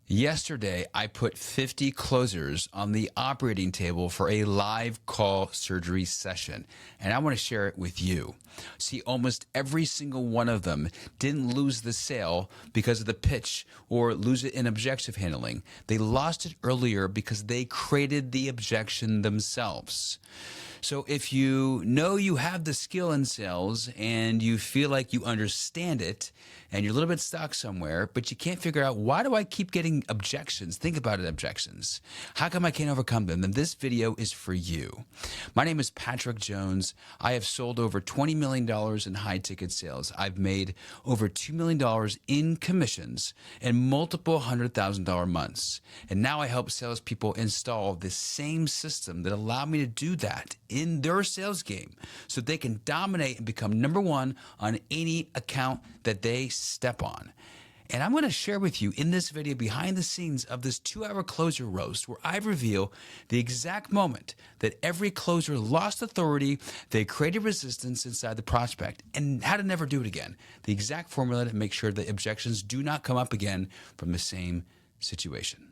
Yesterday, I put 50 closers on the operating table for a live call surgery session, and I want to share it with you. See, almost every single one of them didn't lose the sale because of the pitch or lose it in objective handling. They lost it earlier because they created the objection themselves. So if you know you have the skill in sales and you feel like you understand it and you're a little bit stuck somewhere, but you can't figure out, why do I keep getting objections? Think about it, objections. How come I can't overcome them? Then this video is for you. My name is Patrick Jones. I have sold over $20 million in high ticket sales. I've made over $2 million in commissions and multiple $100,000 months. And now I help salespeople install the same system that allowed me to do that in their sales game so they can dominate and become number one on any account that they step on. And I'm going to share with you in this video behind the scenes of this 2-hour closer roast where I reveal the exact moment that every closer lost authority, they created resistance inside the prospect, and how to never do it again. The exact formula to make sure that objections do not come up again from the same situation.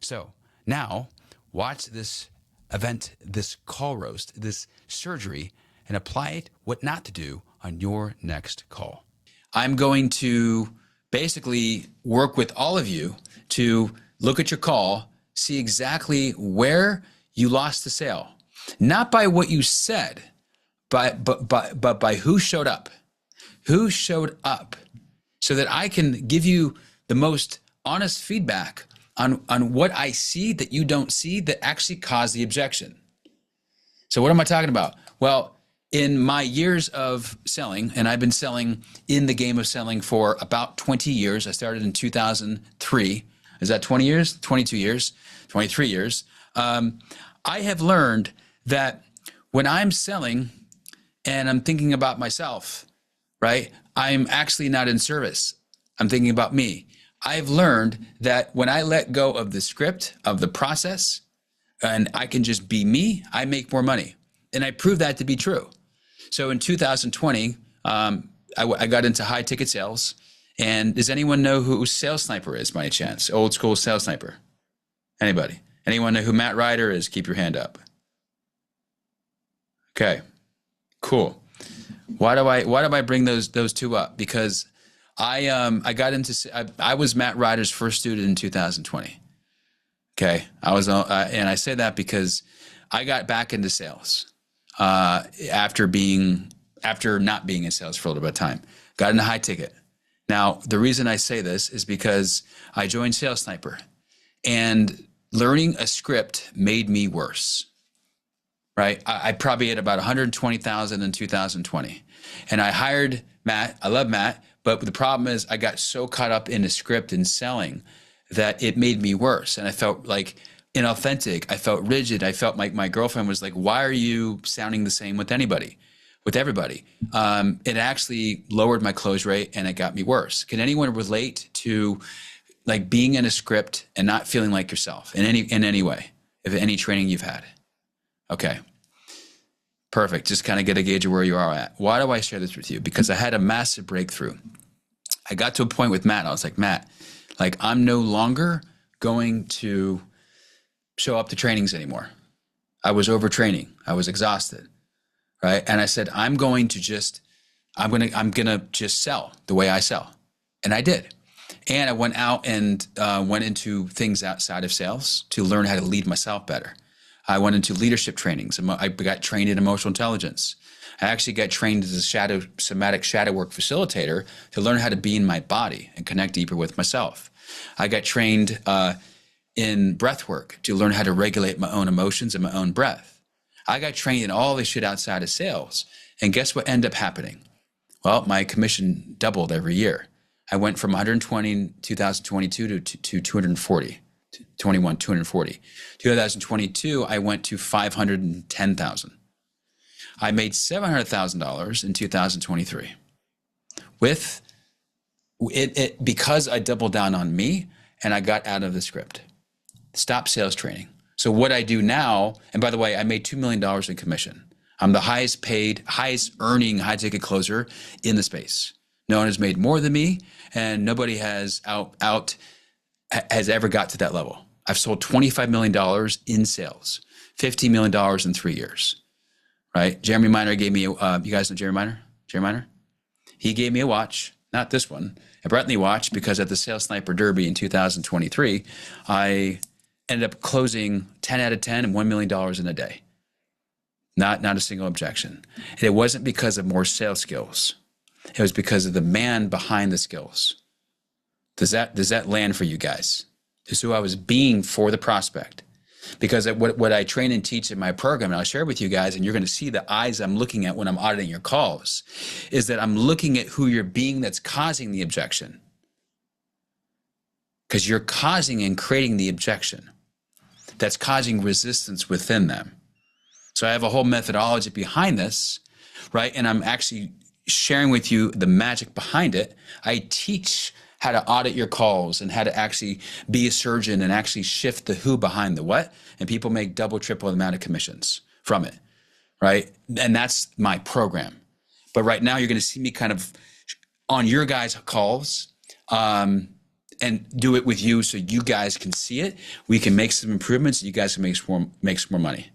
So now watch this event, this call roast, this surgery, and apply it, what not to do on your next call. I'm going to basically work with all of you to look at your call, see exactly where you lost the sale, not by what you said, but by who showed up. Who showed up, so that I can give you the most honest feedback on what I see that you don't see that actually caused the objection. So what am I talking about? Well, in my years of selling, and I've been selling in the game of selling for about 20 years. I started in 2003. Is that 20 years? 22 years? 23 years. I have learned that when I'm selling and I'm thinking about myself, right, I'm actually not in service. I'm thinking about me. I've learned that when I let go of the script, of the process, and I can just be me, I make more money. And I proved that to be true. So in 2020, I got into high ticket sales. And does anyone know who Sales Sniper is by any chance? Old school Sales Sniper. Anybody? Anyone know who Matt Ryder is? Keep your hand up. Okay, cool. Why do I bring those two up? Because I was Matt Ryder's first student in 2020. Okay, and I say that because I got back into sales after not being in sales for a little bit of time. Got into high ticket. Now, the reason I say this is because I joined Sales Sniper, and learning a script made me worse. Right? I probably had about 120,000 in 2020, and I hired Matt. I love Matt. But the problem is I got so caught up in a script and selling that it made me worse. And I felt like inauthentic. I felt rigid. I felt like my girlfriend was like, why are you sounding the same with everybody? It actually lowered my close rate and it got me worse. Can anyone relate to like being in a script and not feeling like yourself in any way, if any training you've had? Okay. Perfect. Just kind of get a gauge of where you are at. Why do I share this with you? Because I had a massive breakthrough. I got to a point with Matt. I was like, Matt, like I'm no longer going to show up to trainings anymore. I was overtraining. I was exhausted. Right. And I said, I'm going to just sell the way I sell. And I did. And I went out and went into things outside of sales to learn how to lead myself better. I went into leadership trainings. I got trained in emotional intelligence. I actually got trained as a somatic shadow work facilitator to learn how to be in my body and connect deeper with myself. I got trained in breath work to learn how to regulate my own emotions and my own breath. I got trained in all this shit outside of sales. And guess what ended up happening? Well, my commission doubled every year. I went from 120 in 2022 to 240. 240. 2022, I went to 510,000. I made $700,000 in 2023 with it because I doubled down on me and I got out of the script. Stop sales training. So what I do now, and by the way, I made $2 million in commission. I'm the highest paid, highest earning high ticket closer in the space. No one has made more than me, and nobody has has ever got to that level. I've sold $25 million in sales, $15 million in 3 years, right? Jeremy Miner gave me, you guys know Jeremy Miner? Jeremy Miner? He gave me a watch, not this one, a Breitling watch, because at the Sales Sniper Derby in 2023, I ended up closing 10 out of 10 and $1 million in a day. Not a single objection. And it wasn't because of more sales skills. It was because of the man behind the skills. Does that land for you guys? This is who I was being for the prospect. Because what I train and teach in my program, and I'll share with you guys, and you're going to see the eyes I'm looking at when I'm auditing your calls, is that I'm looking at who you're being that's causing the objection. Because you're causing and creating the objection that's causing resistance within them. So I have a whole methodology behind this, right? And I'm actually sharing with you the magic behind it. I teach how to audit your calls and how to actually be a surgeon and actually shift the who behind the what. And people make double, triple the amount of commissions from it, right? And that's my program. But right now you're going to see me kind of on your guys' calls and do it with you so you guys can see it. We can make some improvements. You guys can make some more money.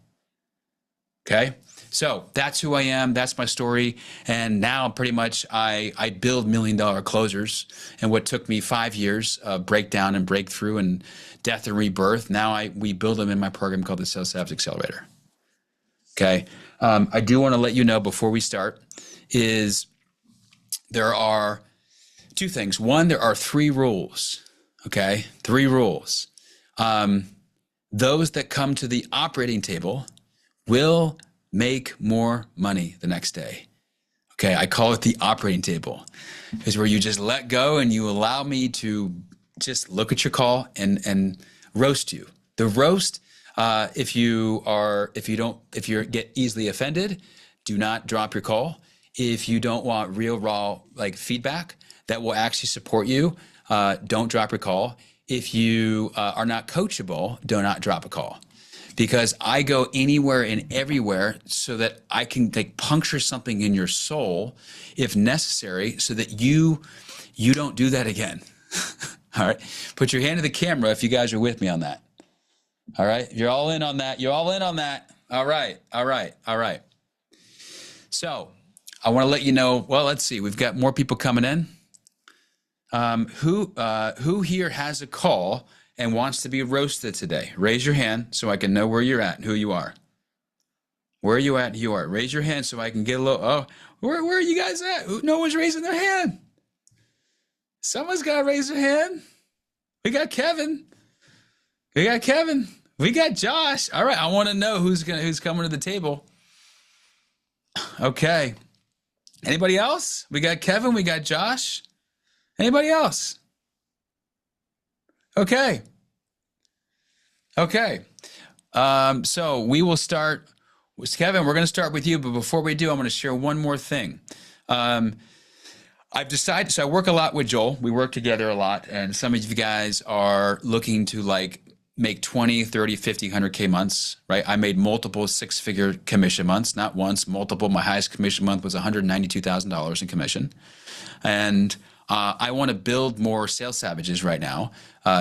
Okay, so that's who I am. That's my story. And now pretty much I build $1 million closers. And what took me 5 years, breakdown and breakthrough and death and rebirth, now we build them in my program called the Sales Savage Accelerator. Okay, I do want to let you know before we start is there are two things. One, there are 3 rules. Okay, 3 rules. Those that come to the operating table will make more money the next day. Okay, I call it the operating table. It's where you just let go and you allow me to just look at your call and roast you. The roast, if you get easily offended, do not drop your call. If you don't want real raw feedback that will actually support you, don't drop your call. If you are not coachable, do not drop a call. Because I go anywhere and everywhere so that I can puncture something in your soul if necessary so that you don't do that again. All right. Put your hand to the camera if you guys are with me on that. All right. You're all in on that. You're all in on that. All right. All right. All right. So I want to let you know, well, let's see. We've got more people coming in. Who here has a call and wants to be roasted today? Raise your hand so I can know where you're at and who you are. Where are you at? You are. Raise your hand so I can get a little, where are you guys at? No one's raising their hand. Someone's got to raise their hand. We got Kevin. We got Kevin. We got Josh. All right. I want to know who's coming to the table. Okay. Anybody else? We got Kevin. We got Josh. Anybody else? Okay. Okay. So we will start with Kevin. We're going to start with you. But before we do, I'm going to share one more thing. I've decided, so I work a lot with Joel. We work together a lot. And some of you guys are looking to make 20, 30, 50, 100K months, right? I made multiple 6-figure commission months, not once, multiple. My highest commission month was $192,000 in commission. And I want to build more sales savages right now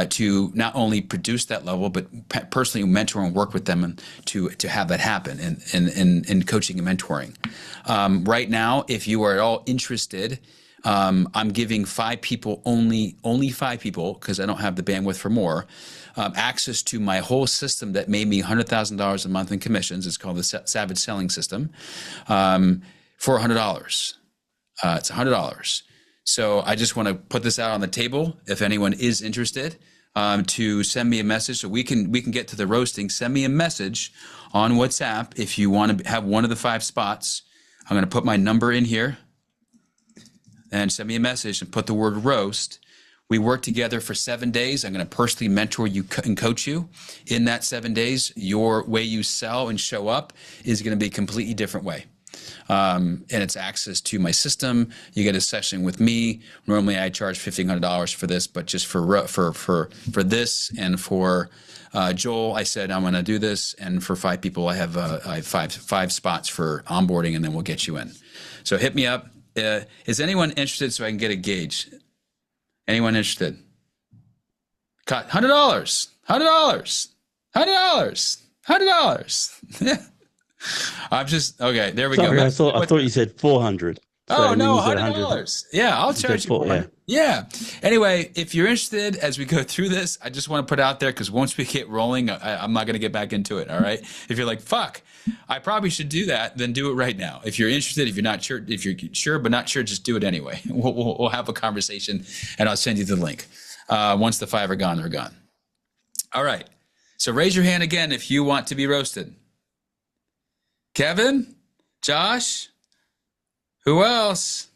to not only produce that level, but personally mentor and work with them and to have that happen in coaching and mentoring. Right now, if you are at all interested, I'm giving 5 people, only 5 people, because I don't have the bandwidth for more, access to my whole system that made me $100,000 a month in commissions. It's called the Savage Selling System for $100. It's $100. So I just want to put this out on the table. If anyone is interested, to send me a message so we can get to the roasting. Send me a message on WhatsApp if you want to have one of the 5 spots. I'm going to put my number in here and send me a message and put the word roast. We work together for 7 days. I'm going to personally mentor you and coach you. In that 7 days, your way you sell and show up is going to be a completely different way. And it's access to my system. You get a session with me. Normally I charge $1,500 for this, but just for this and for Joel, I said I'm going to do this. And for 5 people, I have five spots for onboarding, and then we'll get you in. So hit me up. Is anyone interested so I can get a gauge? Anyone interested? $100, $100, $100, $100. I'm just okay. There we go. Sorry, I thought you said 400. So, Oh and then no, you said 100. $100. Yeah, I'll You said charge you four, yeah. 400. Yeah. Anyway, if you're interested, as we go through this, I just want to put out there because once we get rolling, I'm not going to get back into it. All right. If you're like, fuck, I probably should do that, then do it right now. If you're interested, if you're sure but not sure, just do it anyway. We'll have a conversation, and I'll send you the link. Once the five are gone, they're gone. All right. So raise your hand again if you want to be roasted. Kevin, Josh. Who else?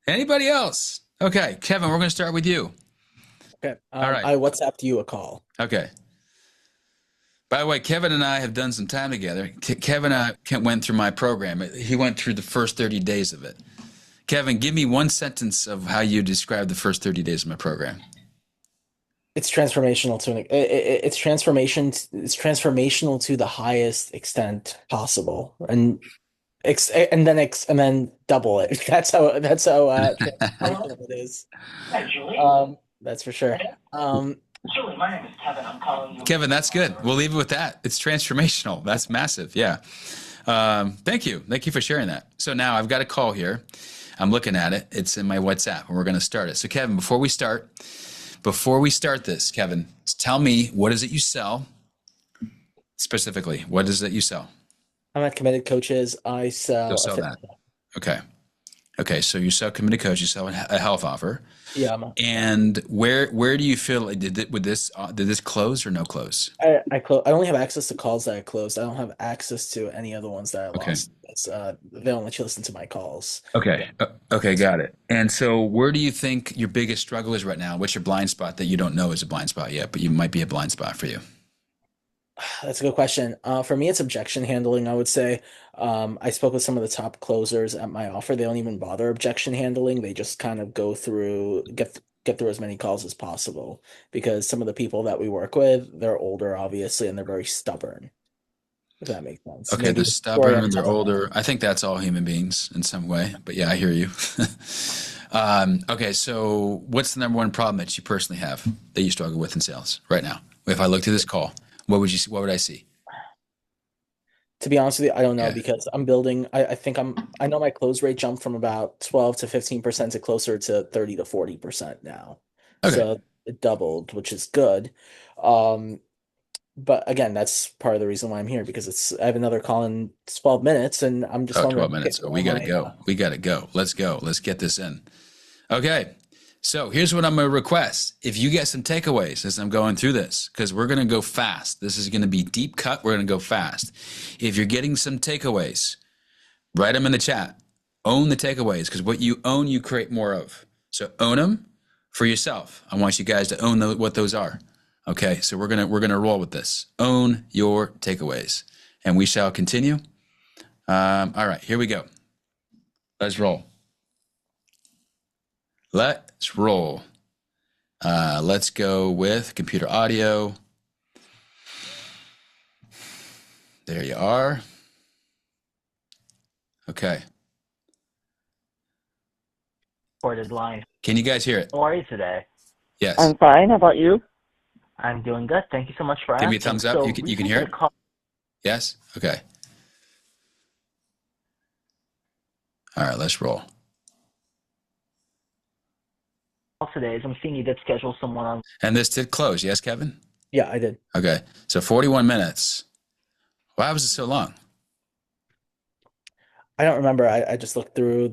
Anybody else? Okay, Kevin, we're going to start with you. Okay. All right. I WhatsApped you a call. Okay. By the way, Kevin and I have done some time together. Kevin went through my program. He went through the first 30 days of it. Kevin, give me one sentence of how you describe the first 30 days of my program. It's transformational to it's transformation. It's transformational to the highest extent possible, and then double it. That's how transformational it is. Hi, Julie. That's for sure. Julie, my name is Kevin. I'm calling you. Kevin, that's good. We'll leave it with that. It's transformational. That's massive. Yeah. Thank you. Thank you for sharing that. So now I've got a call here. I'm looking at it. It's in my WhatsApp, and we're going to start it. So Kevin, before we start this, Kevin, tell me, what is it you sell? Specifically, what is it you sell? I'm at Committed Coaches. I sell. You'll sell that. Okay. Okay. So you sell Committed Coach. You sell a health offer. Yeah. And where do you feel did this close or no close? I only have access to calls that I closed. I don't have access to any other ones that I lost. They don't let you listen to my calls. Okay. Okay. Got it. And so where do you think your biggest struggle is right now? What's your blind spot that you don't know is a blind spot yet, but you might be a blind spot for you? That's a good question. For me, it's objection handling, I would say. I spoke with some of the top closers at my offer. They don't even bother objection handling. They just kind of get through as many calls as possible, because some of the people that we work with, they're older, obviously, and they're very stubborn, if that makes sense. Okay, Maybe they're the story stubborn, I'm they're telling older. I think that's all human beings in some way, but yeah, I hear you. Okay, so what's the number one problem that you personally have that you struggle with in sales right now? If I looked at this call, what would I see? To be honest with you, I don't know, Yeah. because I'm building. I know my close rate jumped from about 12 to 15% to closer to 30 to 40% now. Okay. So it doubled, which is good. But again, that's part of the reason why I'm here, because I have another call in 12 minutes, and I'm just wondering. 12 minutes. Oh, we got to go. We got to go. Let's go. Let's get this in. Okay. So here's what I'm going to request. If you get some takeaways as I'm going through this, because we're going to go fast. This is going to be deep cut. We're going to go fast. If you're getting some takeaways, write them in the chat. Own the takeaways, because what you own, you create more of. So own them for yourself. I want you guys to own what those are. Okay. So we're going to roll with this. Own your takeaways, and we shall continue. All right, here we go. Let's roll. Let's roll. Let's go with computer audio. There you are. Okay. Recorded line. Can you guys hear it? How are you today? Yes. I'm fine. How about you? I'm doing good. Thank you so much for Give asking. me a thumbs up. So You can hear it? Yes? Okay. All right, let's roll. Today is I'm seeing you did schedule someone on. And this did close. Yes, Kevin? Yeah, I did. Okay. So 41 minutes. Why was it so long? I don't remember. I just looked through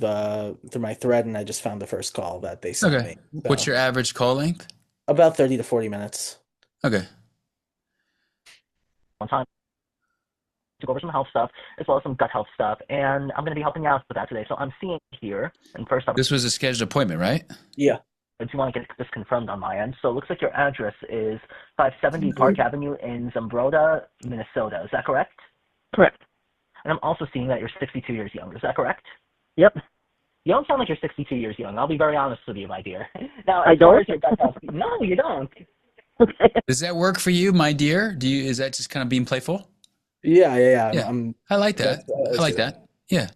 my thread, and I just found the first call that they sent Okay. me. So, What's your average call length? about 30 to 40 minutes. Okay. one time to go over some health stuff as well as some gut health stuff, and I'm going to be helping out with that today. So I'm seeing here, and first up, This was a scheduled appointment, right? Yeah. I do want to get this confirmed on my end. So it looks like your address is 570 Park Avenue in Zumbrota, Minnesota. Is that correct? Correct. And I'm also seeing that you're 62 years young. Is that correct? Yep. You don't sound like you're 62 years young. I'll be very honest with you, my dear. Now, I as far don't? as your gut health, no, you don't. Okay. Does that work for you, my dear? Is that just kind of being playful? Yeah. Yeah. I'm I like that. I like that. Yeah.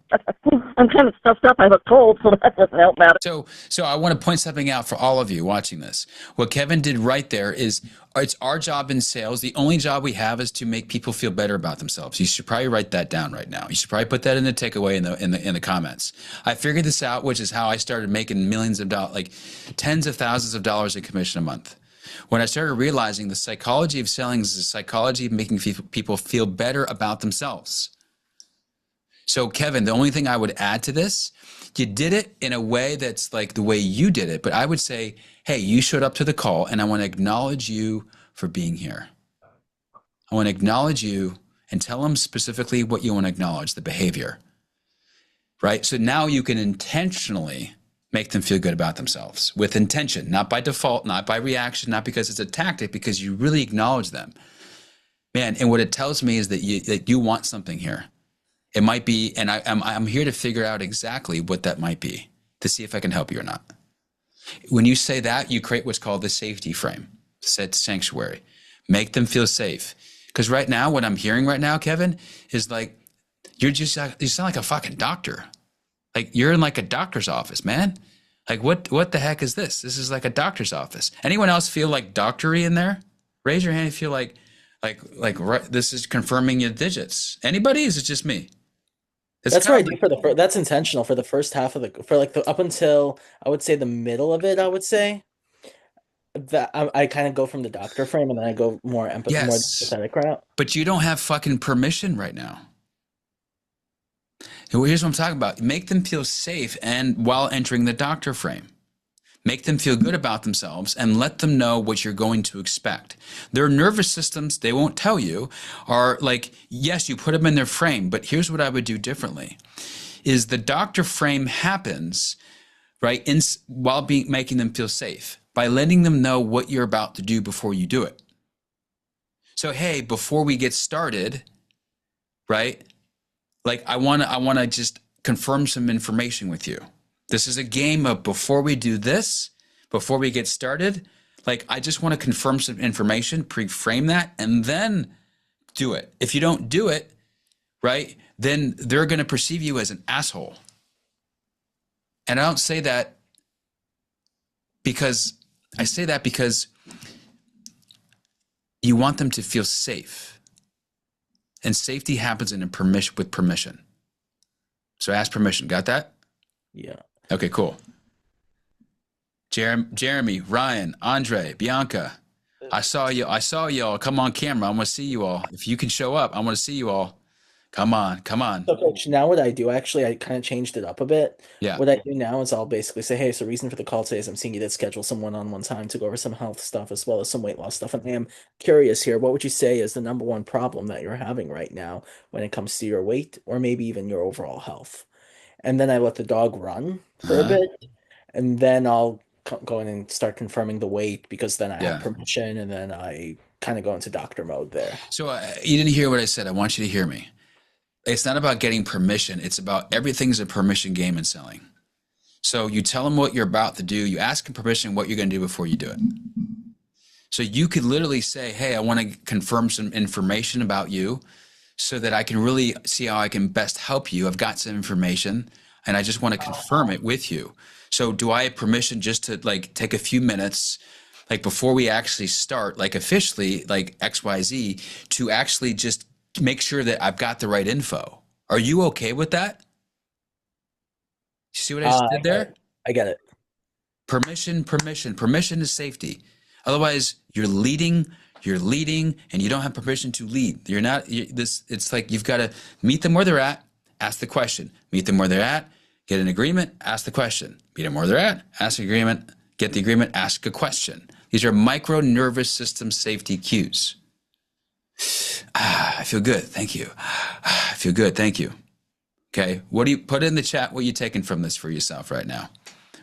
I'm kind of stuffed up. I have a cold, so that doesn't help matter. So I want to point something out for all of you watching this. What Kevin did right there is it's our job in sales. The only job we have is to make people feel better about themselves. You should probably write that down right now. You should probably put that in the takeaway in the comments. I figured this out, which is how I started making millions of dollars, like tens of thousands of dollars in commission a month. When I started realizing the psychology of selling is the psychology of making people feel better about themselves. So Kevin, the only thing I would add to this, you did it in a way that's like the way you did it, but I would say, hey, you showed up to the call and I want to acknowledge you for being here. I want to acknowledge you and tell them specifically what you want to acknowledge, the behavior, right? So now you can intentionally make them feel good about themselves with intention, not by default, not by reaction, not because it's a tactic, because you really acknowledge them. Man, and what it tells me is that you want something here. It might be, and I'm here to figure out exactly what that might be to see if I can help you or not. When you say that, you create what's called the safety frame, set sanctuary, make them feel safe. Because right now, what I'm hearing right now, Kevin, is like, you sound like a fucking doctor. Like you're in like a doctor's office, man. Like what the heck is this? This is like a doctor's office. Anyone else feel like doctory in there? Raise your hand if you feel like this is confirming your digits. Anybody? Is it just me? That's what I do for the that's intentional for the first half of the up until I would say the middle of it. I would say that I kind of go from the doctor frame and then I go more more empathetic route. But you don't have fucking permission right now. Here's what I'm talking about. Make them feel safe and while entering the doctor frame. Make them feel good about themselves and let them know what you're going to expect. Their nervous systems, they won't tell you, are like, yes, you put them in their frame, but here's what I would do differently. Is the doctor frame happens, right, while making them feel safe, by letting them know what you're about to do before you do it. So, hey, before we get started, right, like I want to just confirm some information with you. This is a game of before we do this, before we get started, like I just want to confirm some information, pre-frame that, and then do it. If you don't do it, right, then they're going to perceive you as an asshole. And I don't say that because you want them to feel safe. And safety happens with permission. So ask permission. Got that? Yeah. Okay, cool. Jeremy, Ryan, Andre, Bianca, I saw y'all. Come on camera. I want to see you all. If you can show up, I want to see you all. Come on. So, Coach, now what I do, actually, I kind of changed it up a bit. Yeah. What I do now is I'll basically say, hey, so reason for the call today is I'm seeing you did schedule some one-on-one time to go over some health stuff as well as some weight loss stuff. And I am curious here, what would you say is the number one problem that you're having right now when it comes to your weight or maybe even your overall health? And then I let the dog run for a bit, and then I'll go in and start confirming the weight because then I have permission, and then I kind of go into doctor mode there. So you didn't hear what I said. I want you to hear me. It's not about getting permission. It's about everything's a permission game in selling. So you tell them what you're about to do. You ask them permission what you're going to do before you do it. So you could literally say, hey, I want to confirm some information about you so that I can really see how I can best help you. I've got some information and I just want to confirm it with you. So do I have permission just to like take a few minutes, like before we actually start, like officially, like XYZ, to actually just make sure that I've got the right info? Are you okay with that? You see what I just did there? I get it. Permission is safety. Otherwise, you're leading, and you don't have permission to lead. It's like you've got to meet them where they're at, ask the question. Meet them where they're at, get an agreement, ask the question. Meet them where they're at, ask the agreement, get the agreement, ask a question. These are micro nervous system safety cues. I feel good. Thank you. I feel good. Thank you. Okay. What do you put in the chat? What are you taking from this for yourself right now?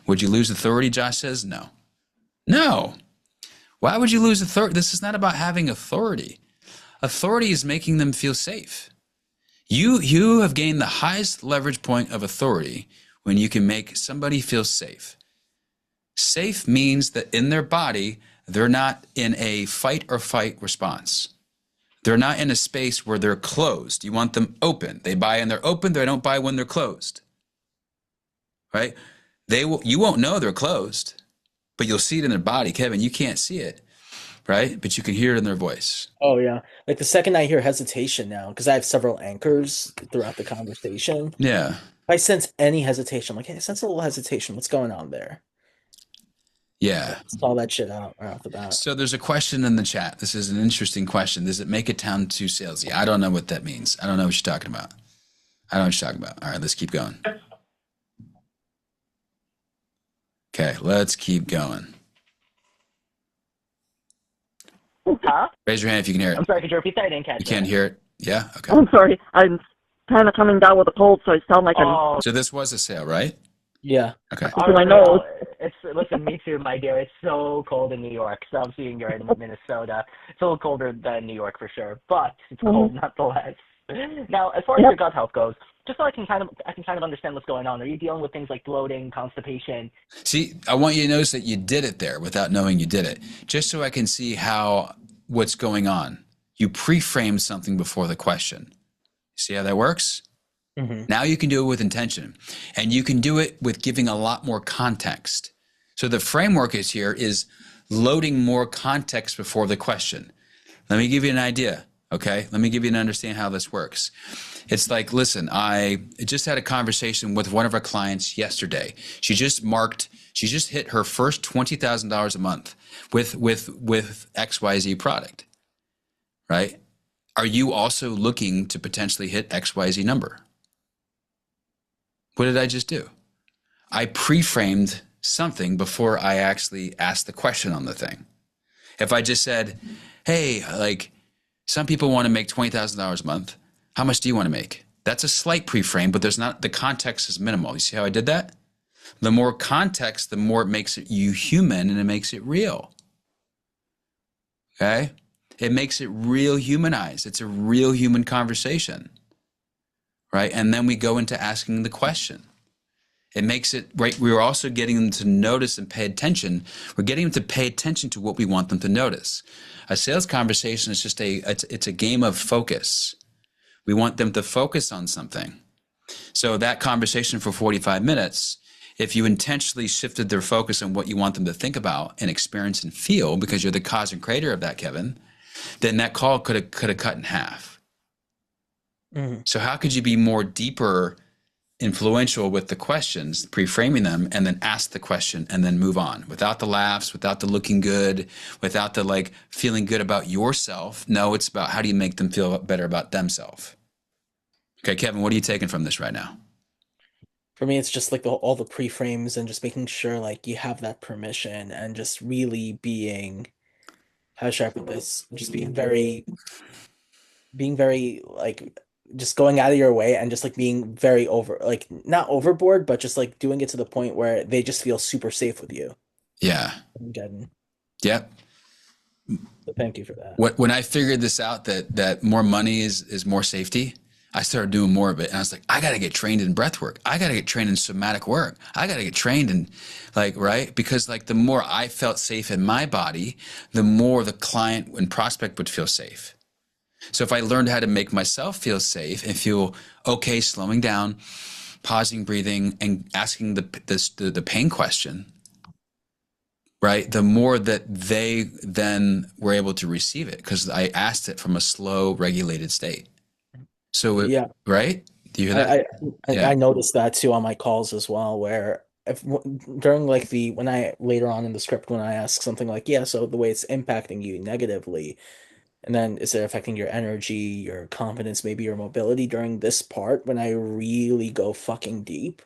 Would you lose authority? Josh says no. No. Why would you lose authority? This is not about having authority. Authority is making them feel safe. You have gained the highest leverage point of authority when you can make somebody feel safe. Safe means that in their body, they're not in a fight or fight response. They're not in a space where they're closed. You want them open. They buy when they're open. They don't buy when they're closed. right? You won't know they're closed, but you'll see it in their body. Kevin, you can't see it, right? But you can hear it in their voice. Oh yeah. Like the second I hear hesitation now, because I have several anchors throughout the conversation. Yeah. If I sense any hesitation, I'm like, hey, I sense a little hesitation. What's going on there? Yeah. Let's call that shit out right off the bat. So there's a question in the chat. This is an interesting question. Does it make it sound too salesy? I don't know what that means. I don't know what you're talking about. I don't know what you're talking about. All right, let's keep going. Okay, let's keep going. Huh? Raise your hand if you can hear it. I'm sorry, could you repeat that? I didn't catch You can't that. hear it? Yeah? Okay. I'm sorry. I'm kind of coming down with a cold, so I sound like I'm. Oh, So this was a sale, right? Yeah. Okay. It's in my nose. Listen, me too, my dear. It's so cold in New York. So I'm seeing you're in Minnesota. It's a little colder than New York for sure, but it's cold nonetheless. Now, as far as your gut health goes, just so I can kind of understand what's going on. Are you dealing with things like bloating, constipation? See, I want you to notice that you did it there without knowing you did it, just so I can see what's going on. You pre-framed something before the question. See how that works? Mm-hmm. Now you can do it with intention, and you can do it with giving a lot more context. So the framework is loading more context before the question. Let me give you an idea, okay? Let me give you an understanding how this works. It's like, listen, I just had a conversation with one of our clients yesterday. She just hit her first $20,000 a month with XYZ product, right? Are you also looking to potentially hit XYZ number? What did I just do? I pre-framed something before I actually asked the question on the thing. If I just said, hey, like some people want to make $20,000 a month. How much do you want to make? That's a slight pre-frame, but the context is minimal. You see how I did that? The more context, the more it makes you human and it makes it real. Okay? It makes it real humanized. It's a real human conversation. Right? And then we go into asking the question. It makes it, right? We're also getting them to notice and pay attention. We're getting them to pay attention to what we want them to notice. A sales conversation is just it's a game of focus. We want them to focus on something. So that conversation for 45 minutes, if you intentionally shifted their focus on what you want them to think about and experience and feel, because you're the cause and creator of that, Kevin, then that call could have cut in half. Mm-hmm. So how could you be more deeper, influential with the questions, pre-framing them, and then ask the question and then move on without the laughs, without the looking good, without the like feeling good about yourself? No, it's about how do you make them feel better about themselves. Okay, Kevin, what are you taking from this right now? For me, it's just like all the pre-frames and just making sure like you have that permission and just really being, how should I put this? Just being very like just going out of your way and just like being very like not overboard, but just like doing it to the point where they just feel super safe with you. Yeah. Again, Yep. so thank you for that. When I figured this out, that more money is more safety, I started doing more of it. And I was like, I got to get trained in breath work. I got to get trained in somatic work. I got to get trained in like, right? Because like the more I felt safe in my body, the more the client and prospect would feel safe. So if I learned how to make myself feel safe and feel okay, slowing down, pausing, breathing, and asking the pain question, right? The more that they then were able to receive it, because I asked it from a slow, regulated state. So Yeah, right? Do you hear that? I noticed that too on my calls as well, where if during like when I later on in the script when I ask something like, yeah, so the way it's impacting you negatively. And then is it affecting your energy, your confidence, maybe your mobility during this part when I really go fucking deep?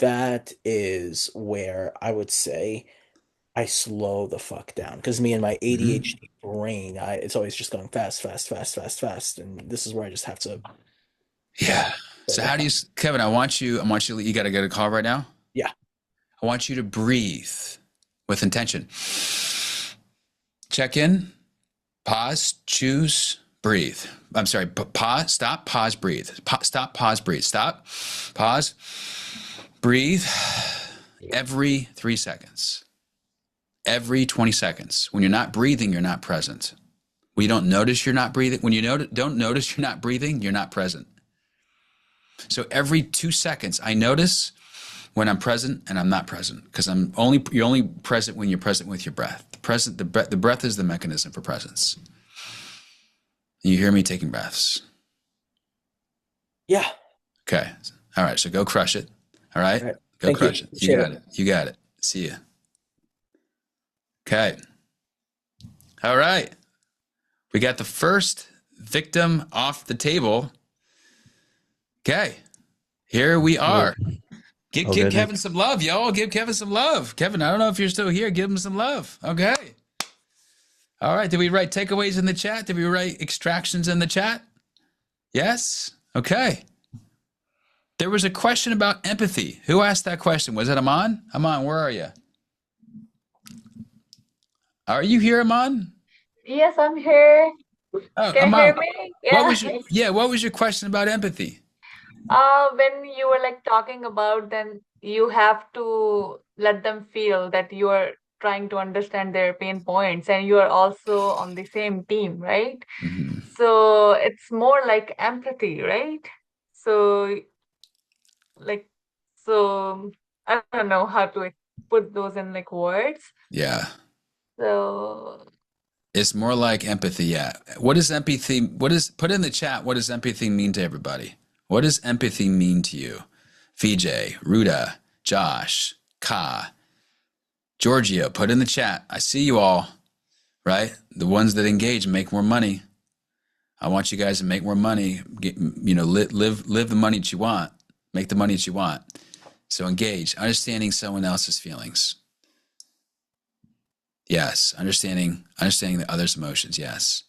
That is where I would say I slow the fuck down. Because me and my ADHD brain, it's always just going fast, fast, fast, fast, fast. And this is where I just have to. Yeah. So how do you, Kevin, I want you, you got to get a call right now. Yeah. I want you to breathe with intention. Check in. Pause, choose, breathe. I'm sorry, pause, stop, pause, breathe. Stop, pause, breathe. Stop, pause, breathe. Every 3 seconds. Every 20 seconds. When you're not breathing, you're not present. When you don't notice you're not breathing, when you don't notice you're not breathing, you're not present. So every 2 seconds, I notice when I'm present and I'm not present, because you're only present when you're present with your breath. The breath is the mechanism for presence. You hear me taking breaths. Yeah. Okay. All right. So go crush it. All right. All right. Go Thank you. crush it. You Appreciate got it. You got it. See ya. Okay. All right. We got the first victim off the table. Okay. Here we are. Give Okay, Kevin some love, y'all. Give Kevin some love. Kevin, I don't know if you're still here. Give him some love. Okay. All right. Did we write takeaways in the chat? Did we write extractions in the chat? Yes? Okay. There was a question about empathy. Who asked that question? Was it Aman? Aman, where are you? Are you here, Aman? Yes, I'm here. Oh, Can you hear Aman, me? what was your question about empathy? When you were like talking about then you have to let them feel that you are trying to understand their pain points and you are also on the same team, right? Mm-hmm. So it's more like empathy, right? So like so I don't know how to like, put those in like words. Yeah. So It's more like empathy, yeah. What is empathy? Put in the chat, what does empathy mean to everybody? What does empathy mean to you? VJ, Ruda, Josh, Ka, Giorgio, put in the chat. I see you all, right? The ones that engage make more money. I want you guys to make more money. Live the money that you want. Make the money that you want. So engage, understanding someone else's feelings. Yes, understanding the other's emotions. Yes.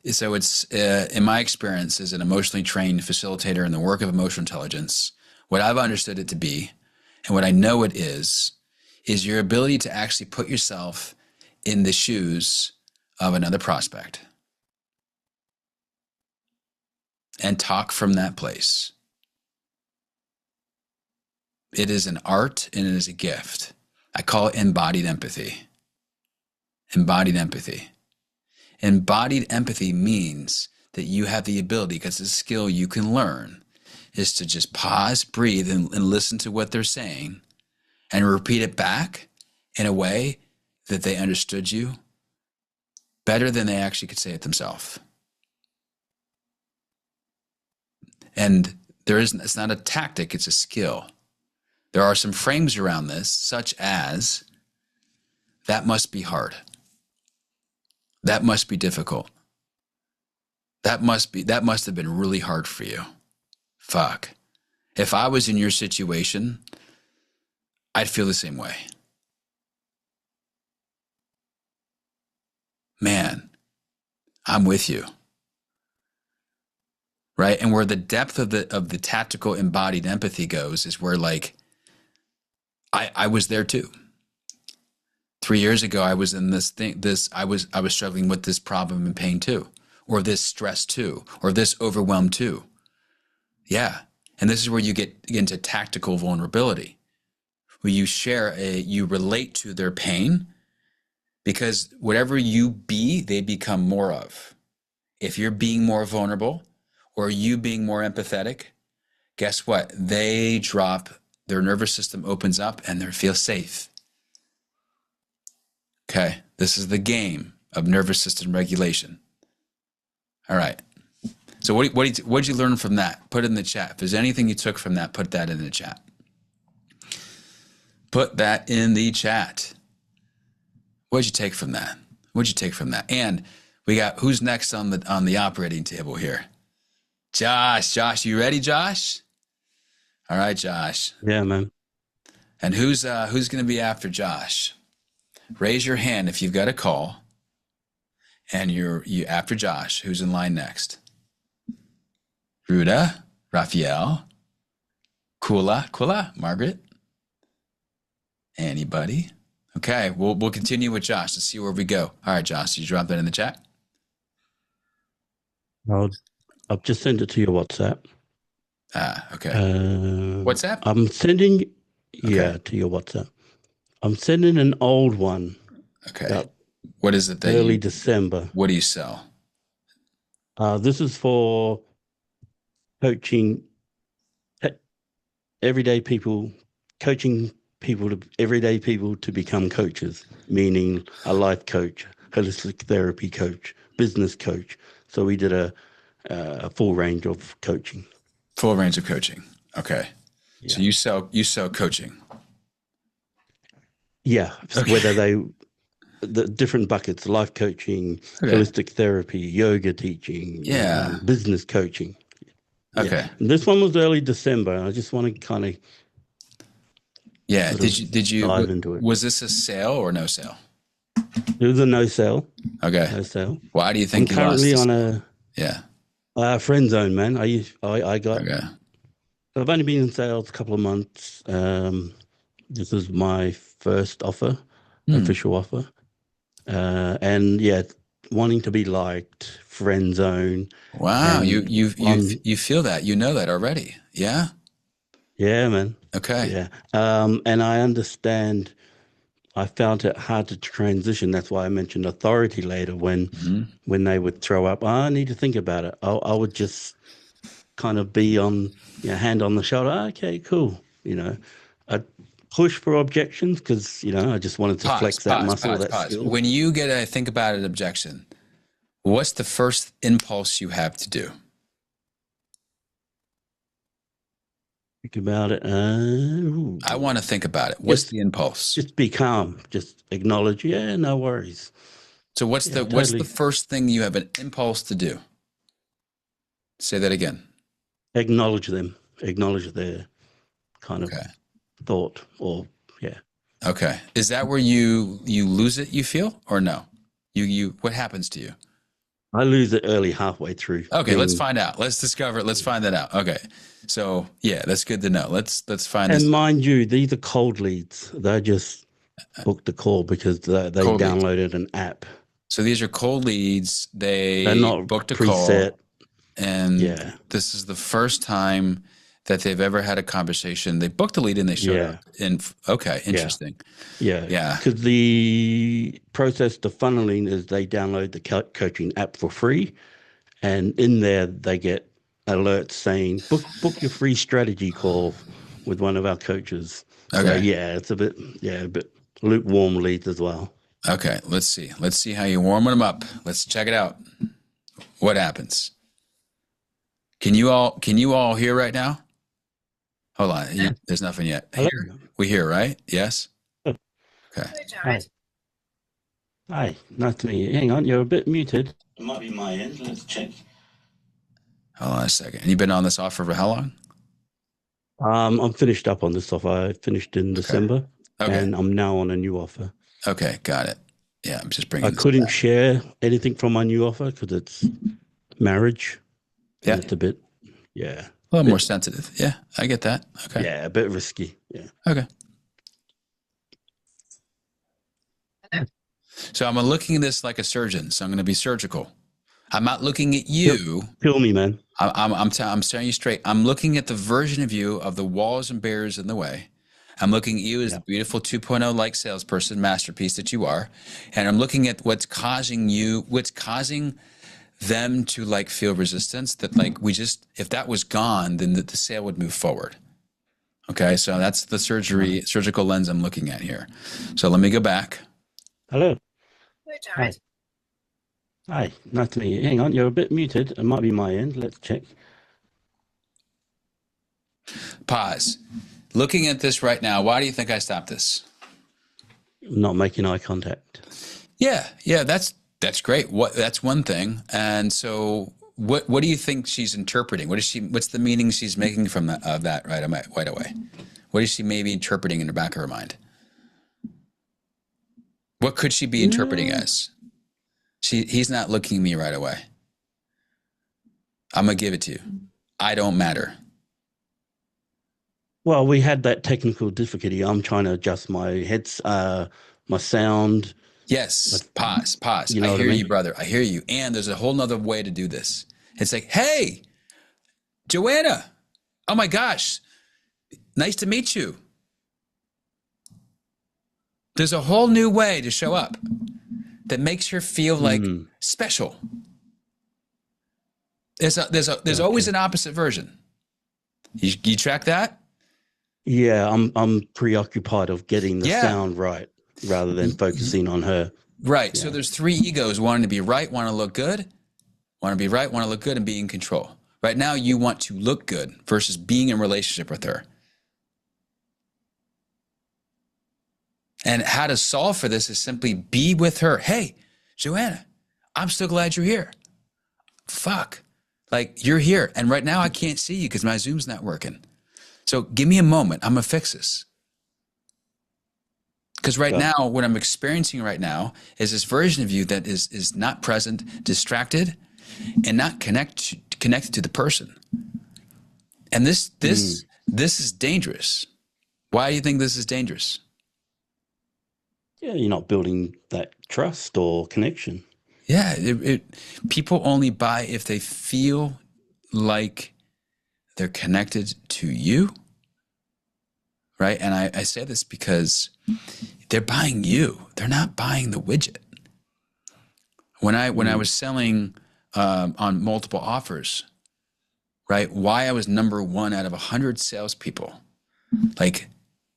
So it's in my experience as an emotionally trained facilitator in the work of emotional intelligence, what I've understood it to be, and what I know it is your ability to actually put yourself in the shoes of another prospect and talk from that place. It is an art and it is a gift. I call it embodied empathy. Embodied empathy. Embodied empathy means that you have the ability, because it's a skill you can learn, is to just pause, breathe, and listen to what they're saying and repeat it back in a way that they understood you better than they actually could say it themselves. And it's not a tactic, it's a skill. There are some frames around this, such as, that must be hard. That must be difficult. That must have been really hard for you. Fuck. If I was in your situation, I'd feel the same way. Man, I'm with you. Right? And where the depth of the tactical embodied empathy goes is where, like, I was there too. 3 years ago, I was in I was struggling with this problem and pain too, or this stress too, or this overwhelm too. Yeah. And this is where you get into tactical vulnerability, where you relate to their pain, because whatever you be, they become more of. If you're being more vulnerable or you being more empathetic, guess what? They drop, their nervous system opens up and they feel safe. Okay. This is the game of nervous system regulation. All right. So what did you learn from that? Put it in the chat. If there's anything you took from that, put that in the chat. Put that in the chat. What did you take from that? What did you take from that? And we got, who's next on the operating table here? Josh. Josh, you ready, Josh? All right, Josh. Yeah, man. And who's going to be after Josh? Raise your hand if you've got a call. And you after Josh. Who's in line next? Ruda, Raphael, Kula, Margaret. Anybody? Okay, we'll continue with Josh. Let's see where we go. All right, Josh, you drop that in the chat. I've just sent it to your WhatsApp. Okay. WhatsApp? I'm sending, to your WhatsApp. I'm sending an old one. Okay. What is it that early December. What do you sell? This is for coaching everyday people coaching everyday people to become coaches, meaning a life coach, holistic therapy coach, business coach. So we did a full range of coaching. Full range of coaching. Okay. Yeah. So you sell coaching. Yeah. Okay. Whether the different buckets, life coaching, holistic therapy, yoga teaching, business coaching. Okay. Yeah. And this one was early December. I just want to kind of Did you dive into it. Was this a sale or no sale? It was a no sale. Okay. No sale. Why do you think I'm currently on a friend zone, man. I got. Okay. I've only been in sales a couple of months. This is my first offer, official offer, and wanting to be liked, friend zone. Wow, you feel that, you know that already, yeah? Yeah, man. Okay. Yeah, and I understand. I found it hard to transition. That's why I mentioned authority later when they would throw up. I need to think about it. I would just kind of be on, hand on the shoulder. Okay, cool. I'd push for objections because, I just wanted to flex that muscle, that skill. When you get a think about it objection, what's the first impulse you have to do? Think about it. I want to think about it. What's the impulse? Just be calm. Just acknowledge. Yeah, no worries. So what's the first thing you have an impulse to do? Say that again. Acknowledge them. Acknowledge their kind of thought or Okay. Is that where you lose it, you feel, or no? You what happens to you? I lose it early, halfway through. Okay, let's find out. Let's discover it. Let's find that out. Okay. So that's good to know. Let's find this. And mind you, these are cold leads. They just booked the call because they downloaded an app. So these are cold leads. They're not booked a preset. Call. And this is the first time that they've ever had a conversation. They booked a lead and they showed up. And interesting. Yeah. Because the process to funneling is they download the coaching app for free, and in there they get alerts saying book your free strategy call with one of our coaches. Okay. So it's a bit lukewarm leads as well. Okay, let's see how you're warming them up. Let's check it out. What happens? Can you all hear right now? Hold on. There's nothing yet. We hear, right? Yes? Okay. Hi. Nice to meet you. Hang on. You're a bit muted. It might be my end. Let's check. Hold on a second. You've been on this offer for how long? I'm finished up on this offer. I finished in December, and I'm now on a new offer. Okay. Got it. Yeah. I'm just bringing I couldn't share anything from my new offer because it's marriage. Yeah. It's a bit, a little more sensitive. Yeah, I get that. Okay. Yeah, a bit risky. Yeah. Okay. So I'm looking at this like a surgeon. So I'm going to be surgical. I'm not looking at you. Kill me, man. I'm staring you straight. I'm looking at the version of you of the walls and barriers in the way. I'm looking at you as the beautiful 2.0 like salesperson masterpiece that you are, and I'm looking at what's causing them to like feel resistance, that like if that was gone, then the sale would move forward. Okay, so that's the surgical lens I'm looking at here. So let me go back. Hello. Hi, nice to meet you. Hang on, you're a bit muted. It might be my end. Let's check. Pause. Looking at this right now, why do you think I stopped this? Not making eye contact. Yeah, that's great. That's one thing. And so what do you think she's interpreting? What's the meaning she's making from that right away? What is she maybe interpreting in the back of her mind? What could she be interpreting as? He's not looking at me right away. I'm going to give it to you. I don't matter. Well, we had that technical difficulty. I'm trying to adjust my my sound. Yes. Pause. I hear you, brother. I hear you. And there's a whole nother way to do this. It's like, hey, Joanna. Oh my gosh. Nice to meet you. There's a whole new way to show up that makes her feel like special. There's always an opposite version. You track that? Yeah, I'm preoccupied of getting the Yeah. sound right rather than focusing on her. Right. So Yeah. there's three egos: wanting to be right, want to look good, want to be right, want to look good, and be in control. Right now, you want to look good versus being in relationship with her. And how to solve for this is simply be with her. Hey, Joanna, I'm so glad you're here. Fuck. Like, you're here. And right now I can't see you because my Zoom's not working. So give me a moment. I'm going to fix this. Because right Yeah. now, what I'm experiencing right now is this version of you that is not present, distracted, and not connected to the person. And this is dangerous. Why do you think this is dangerous? Yeah, you're not building that trust or connection. Yeah, people only buy if they feel like they're connected to you, right? And I say this because they're buying you. They're not buying the widget. When I was selling on multiple offers, right? Why I was number one out of 100 salespeople, like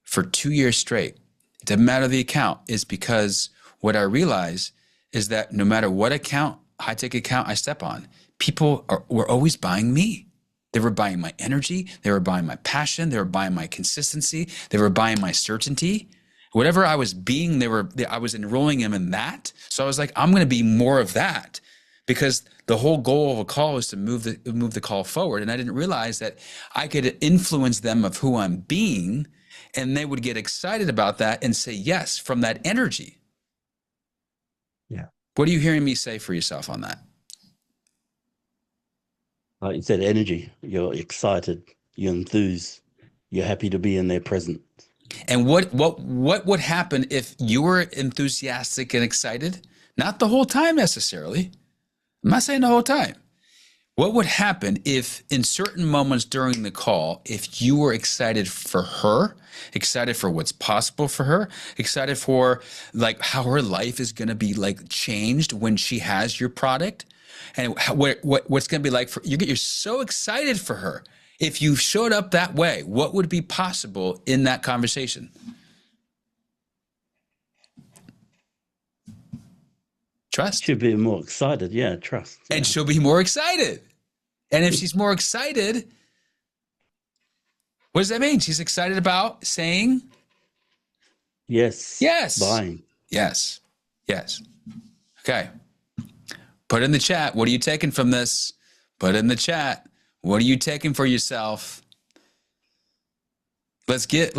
for 2 years straight, it doesn't matter the account, is because what I realized is that no matter what account, high ticket account I step on, people were always buying me. They were buying my energy. They were buying my passion. They were buying my consistency. They were buying my certainty. Whatever I was being, I was enrolling them in that. So I was like, I'm going to be more of that, because the whole goal of a call is to move the call forward. And I didn't realize that I could influence them of who I'm being, and they would get excited about that and say yes from that energy. Yeah. What are you hearing me say for yourself on that? Like you said, energy. You're excited. You're enthused. You're happy to be in their presence. And what would happen if you were enthusiastic and excited? Not the whole time necessarily. I'm not saying the whole time. What would happen if in certain moments during the call, if you were excited for her, excited for what's possible for her, excited for like how her life is going to be like changed when she has your product, and what's going to be like for you? You're so excited for her. If you showed up that way, what would be possible in that conversation? Trust. Should be more excited. Yeah, trust. Yeah. And she'll be more excited. And if she's more excited, what does that mean? She's excited about saying Yes. yes. Buying. Yes. Yes. Okay. Put in the chat. What are you taking from this? Put in the chat. What are you taking for yourself? Let's give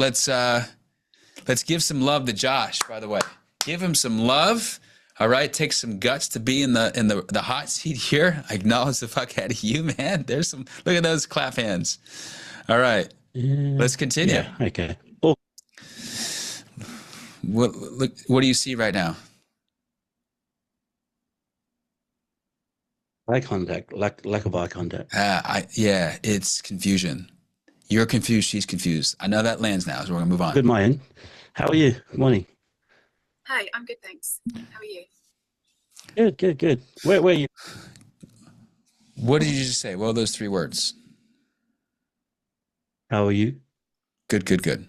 some love to Josh, by the way. Give him some love. All right. Take some guts to be in the hot seat here. I acknowledge the fuck out of you, man. There's some, look at those clap hands. All right. Yeah. Let's continue. Yeah. Okay. Oh, What do you see right now? eye contact. Lack of eye contact. Yeah, it's confusion. You're confused. She's confused. I know that lands now, so we're gonna move on. Good morning. How are you? Good morning. Hi, I'm good, thanks. How are you? Good. Where are you? What did you just say? What are those three words? How are you? Good.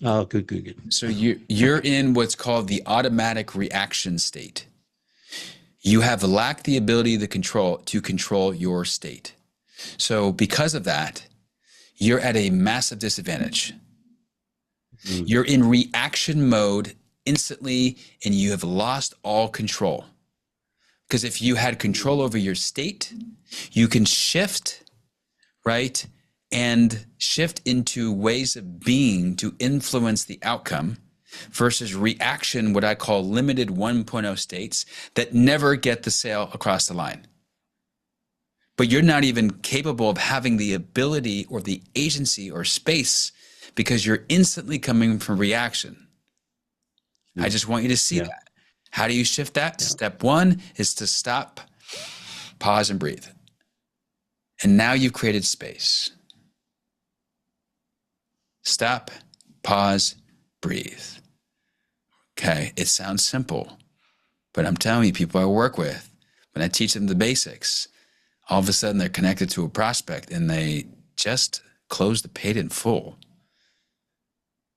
Oh, good. So you're in what's called the automatic reaction state. You have lacked the ability to control your state. So because of that, you're at a massive disadvantage. You're in reaction mode instantly, and you have lost all control. Because if you had control over your state, you can shift, right? And shift into ways of being to influence the outcome, versus reaction, what I call limited 1.0 states that never get the sale across the line. But you're not even capable of having the ability or the agency or space, because you're instantly coming from reaction. I just want you to see that. How do you shift that? Yeah. Step one is to stop, pause, and breathe. And now you've created space. Stop, pause, breathe. Okay, it sounds simple, but I'm telling you, people I work with, when I teach them the basics, all of a sudden they're connected to a prospect and they just close the paid in full.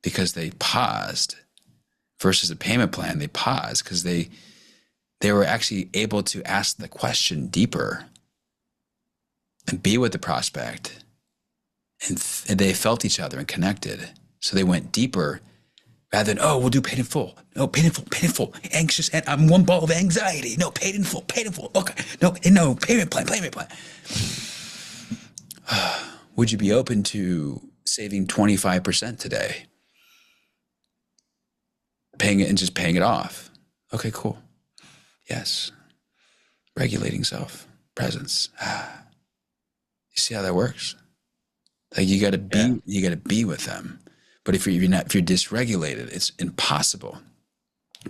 because they paused versus a payment plan. They paused because they were actually able to ask the question deeper and be with the prospect. And they felt each other and connected. So they went deeper rather than, oh, we'll do paid in full. No, paid in full, anxious, and I'm one ball of anxiety. No, paid in full. Okay, no, payment plan. Would you be open to saving 25% today? Paying it and just paying it off. Okay, cool. Yes. Regulating self, presence. You see how that works? Like you gotta be with them. But if you're dysregulated, it's impossible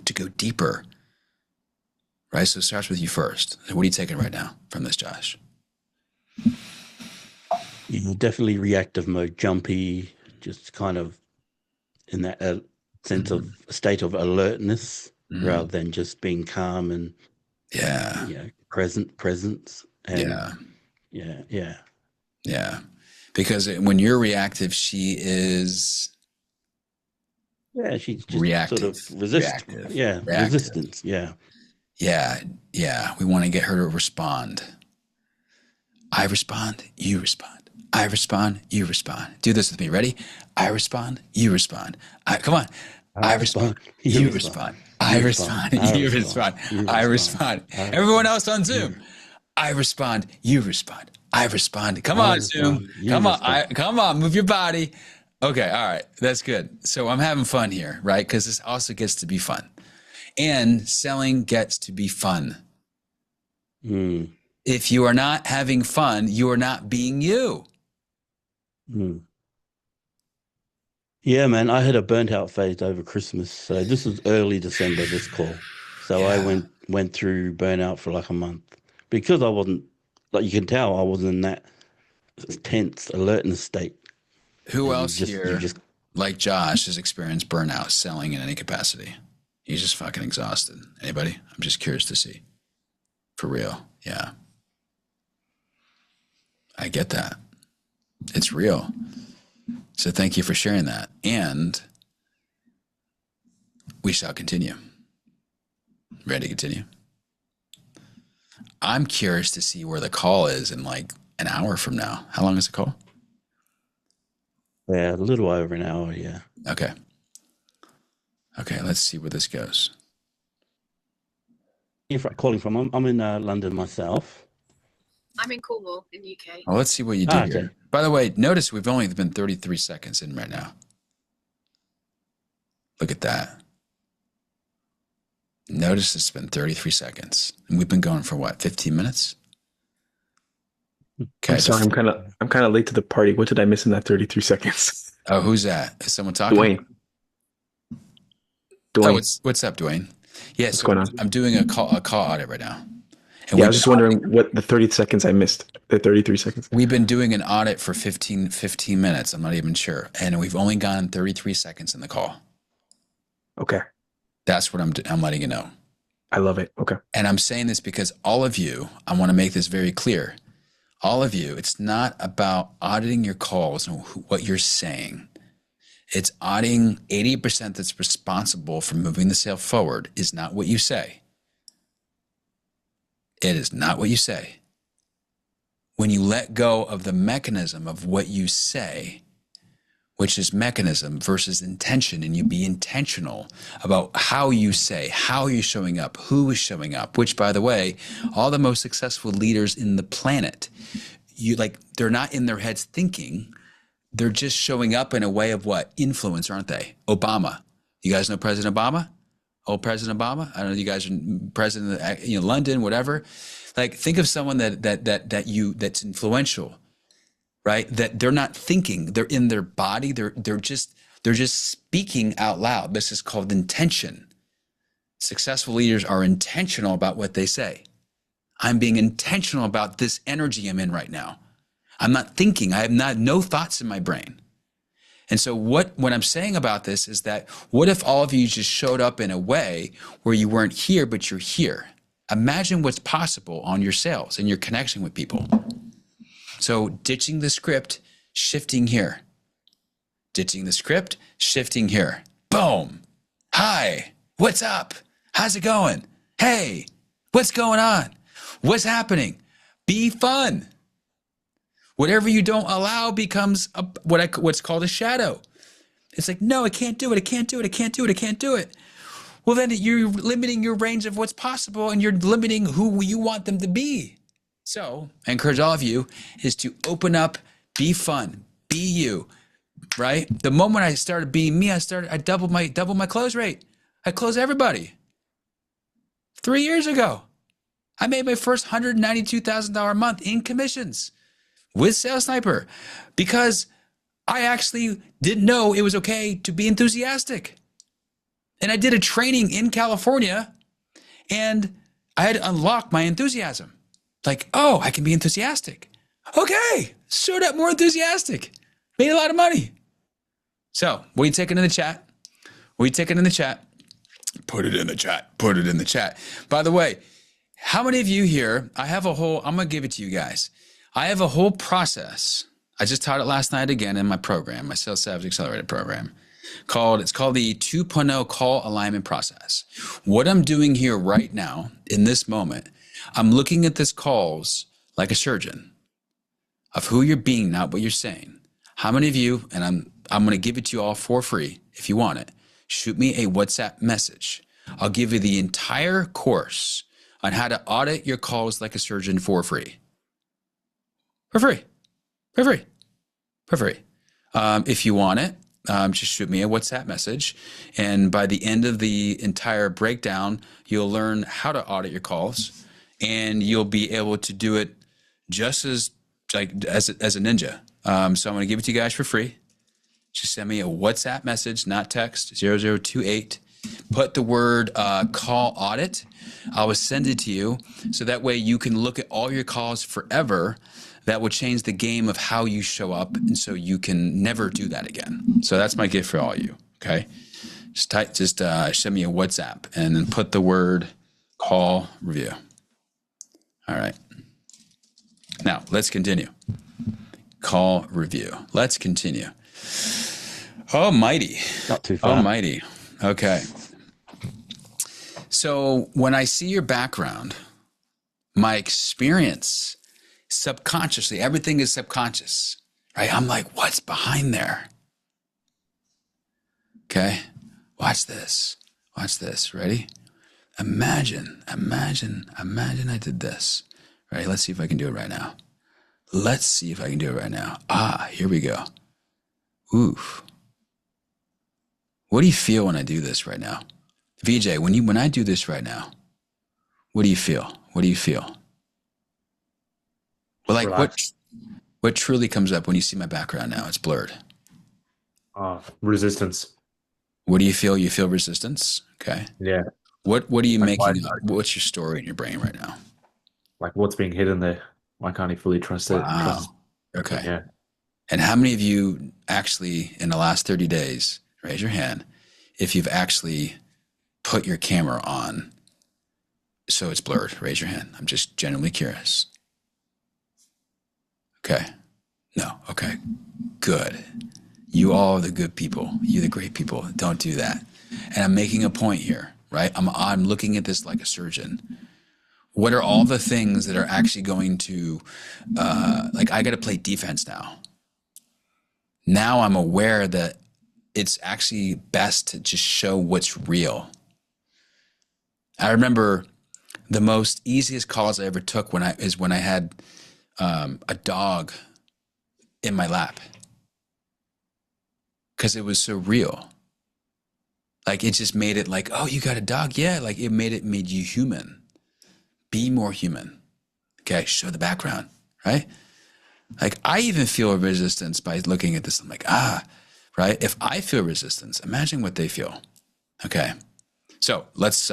to go deeper. Right? So it starts with you first. What are you taking right now from this, Josh? Definitely reactive mode, jumpy, just kind of in that sense of a state of alertness rather than just being calm and presence. And yeah. Because when you're reactive, she is she's just reactive. sort of resistance. We want to get her to respond. I respond, you respond. I respond, you respond. Do this with me. Ready? I respond, you respond. Come on. I respond, you respond. I respond, you respond. I respond. Everyone else on Zoom. I respond, you respond. I respond. Come on, Zoom. Come on, move your body. Okay, all right. That's good. So I'm having fun here, right? Because this also gets to be fun. And selling gets to be fun. If you are not having fun, you are not being you. Yeah, man, I had a burnt out phase over Christmas. So this was early December, this call. So I went through burnout for like a month because I wasn't, like you can tell, I wasn't in that tense alertness state. Who else here, like Josh, has experienced burnout selling in any capacity? He's just fucking exhausted. Anybody? I'm just curious to see. For real. Yeah. I get that. It's real. So thank you for sharing that. And we shall continue. Ready to continue? I'm curious to see where the call is in like an hour from now. How long is the call? Yeah, a little over an hour, yeah. Okay, let's see where this goes. Calling from, I'm in London myself. I'm in Cornwall in the UK. Well, let's see what you do here. By the way, notice we've only been 33 seconds in right now. Look at that. Notice it's been 33 seconds. And we've been going for what, 15 minutes? Okay, I'm sorry, I'm kind of late to the party. What did I miss in that 33 seconds? Oh, who's that? Is someone talking? Dwayne. Oh, what's up, Dwayne? Yeah, what's going on? I'm doing a call audit right now. And I was just wondering what the 30 seconds I missed, the 33 seconds. We've been doing an audit for 15 minutes. I'm not even sure. And we've only gone 33 seconds in the call. Okay. That's what I'm letting you know. I love it. Okay. And I'm saying this because all of you, I want to make this very clear. All of you, it's not about auditing your calls and what you're saying. It's auditing 80% that's responsible for moving the sale forward is not what you say. It is not what you say. When you let go of the mechanism of what you say, which is mechanism versus intention, and you be intentional about how you say, how you're showing up, who is showing up, which, by the way, all the most successful leaders in the planet, they're not in their heads thinking, they're just showing up in a way of what? Influence, aren't they? Obama. You guys know President Obama? Old President Obama? I don't know, you guys are president of London, whatever. Like, think of someone that's influential, right? That they're not thinking, they're in their body, they're just speaking out loud. This is called intention. Successful leaders are intentional about what they say. I'm being intentional about this energy I'm in right now. I'm not thinking, I have no thoughts in my brain. And so what I'm saying about this is that what if all of you just showed up in a way where you weren't here, but you're here? Imagine what's possible on your sales and your connection with people. So ditching the script, shifting here. ditching the script, shifting here. Boom. Hi, what's up? How's it going? Hey, what's going on? What's happening? Be fun. Whatever you don't allow becomes what's called a shadow. It's like, no, I can't do it. I can't do it. I can't do it. I can't do it. Well, then you're limiting your range of what's possible, and you're limiting who you want them to be. So I encourage all of you is to open up, be fun, be you, right? The moment I started being me, I doubled my close rate. I close everybody. 3 years ago, I made my first $192,000 a month in commissions with Sales Sniper because I actually didn't know it was okay to be enthusiastic. And I did a training in California and I had to unlock my enthusiasm. Like, oh, I can be enthusiastic. Okay, showed up more enthusiastic. Made a lot of money. So, what are you taking in the chat? What are you taking in the chat? Put it in the chat. Put it in the chat. By the way, how many of you here, I'm going to give it to you guys. I have a whole process. I just taught it last night again in my program, my Sales Savage Accelerated program. It's called the 2.0 call alignment process. What I'm doing here right now in this moment, I'm looking at this calls like a surgeon of who you're being, not what you're saying. How many of you, and I'm going to give it to you all for free if you want it, shoot me a WhatsApp message. I'll give you the entire course on how to audit your calls like a surgeon for free. For free. For free. For free. If you want it, just shoot me a WhatsApp message. And by the end of the entire breakdown, you'll learn how to audit your calls and you'll be able to do it just as a ninja. So I'm going to give it to you guys for free. Just send me a WhatsApp message, not text, 0028. Put the word call audit. I will send it to you so that way you can look at all your calls forever. That will change the game of how you show up, and so you can never do that again. So that's my gift for all of you, okay? Just send me a WhatsApp and then put the word call review. All right. Now, let's continue. Call review. Let's continue. Almighty. Not too far. Almighty. Okay. So when I see your background, my experience, subconsciously, everything is subconscious, right? I'm like, what's behind there? Okay. Watch this. Watch this. Ready? Imagine I did this. Right? Let's see if I can do it right now. Let's see if I can do it right now. Here we go. Oof. What do you feel when I do this right now? VJ, when I do this right now, what do you feel? What do you feel? Well, like what truly comes up when you see my background now? It's blurred. Resistance. What do you feel? You feel resistance? Okay. Yeah. What are you making up? What's your story in your brain right now? Like what's being hidden there? Why can't he fully trust it? Wow. Okay. Yeah. And how many of you actually in the last 30 days, raise your hand, if you've actually put your camera on so it's blurred? Raise your hand. I'm just genuinely curious. Okay. No. Okay. Good. You all are the good people. You the great people. Don't do that. And I'm making a point here, right? I'm looking at this like a surgeon. What are all the things that are actually going to, like I got to play defense now. Now I'm aware that it's actually best to just show what's real. I remember the most easiest calls I ever took when I had a dog in my lap, because it was so real. Like it just made it like, oh, you got a dog? Yeah. Like it made you human. Be more human. Okay. Show the background, right? Like I even feel resistance by looking at this. I'm like, right? If I feel resistance, imagine what they feel. Okay. So let's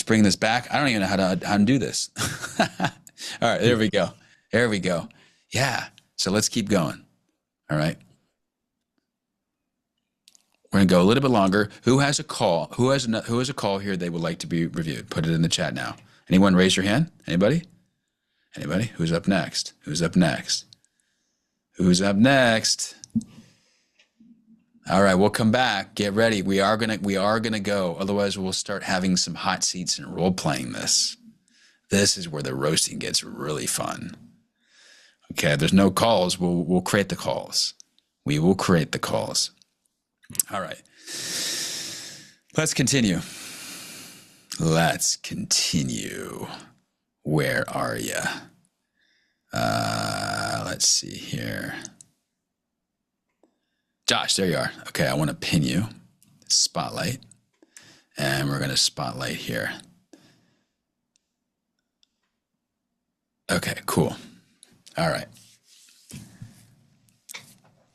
bring this back. I don't even know how to do this. All right. There we go. There we go. Yeah. So let's keep going. All right. We're going to go a little bit longer. Who has a call? Who has a call here they would like to be reviewed? Put it in the chat now. Anyone raise your hand? Anybody? Anybody? Who's up next? Who's up next? Who's up next? All right, we'll come back. Get ready. We are gonna go. Otherwise, we'll start having some hot seats and role playing this. This is where the roasting gets really fun. Okay, there's no calls. We'll create the calls. We will create the calls. All right. Let's continue. Let's continue. Where are you? Let's see here. Josh, there you are. Okay, I want to pin you. Spotlight. And we're going to spotlight here. Okay, cool. All right.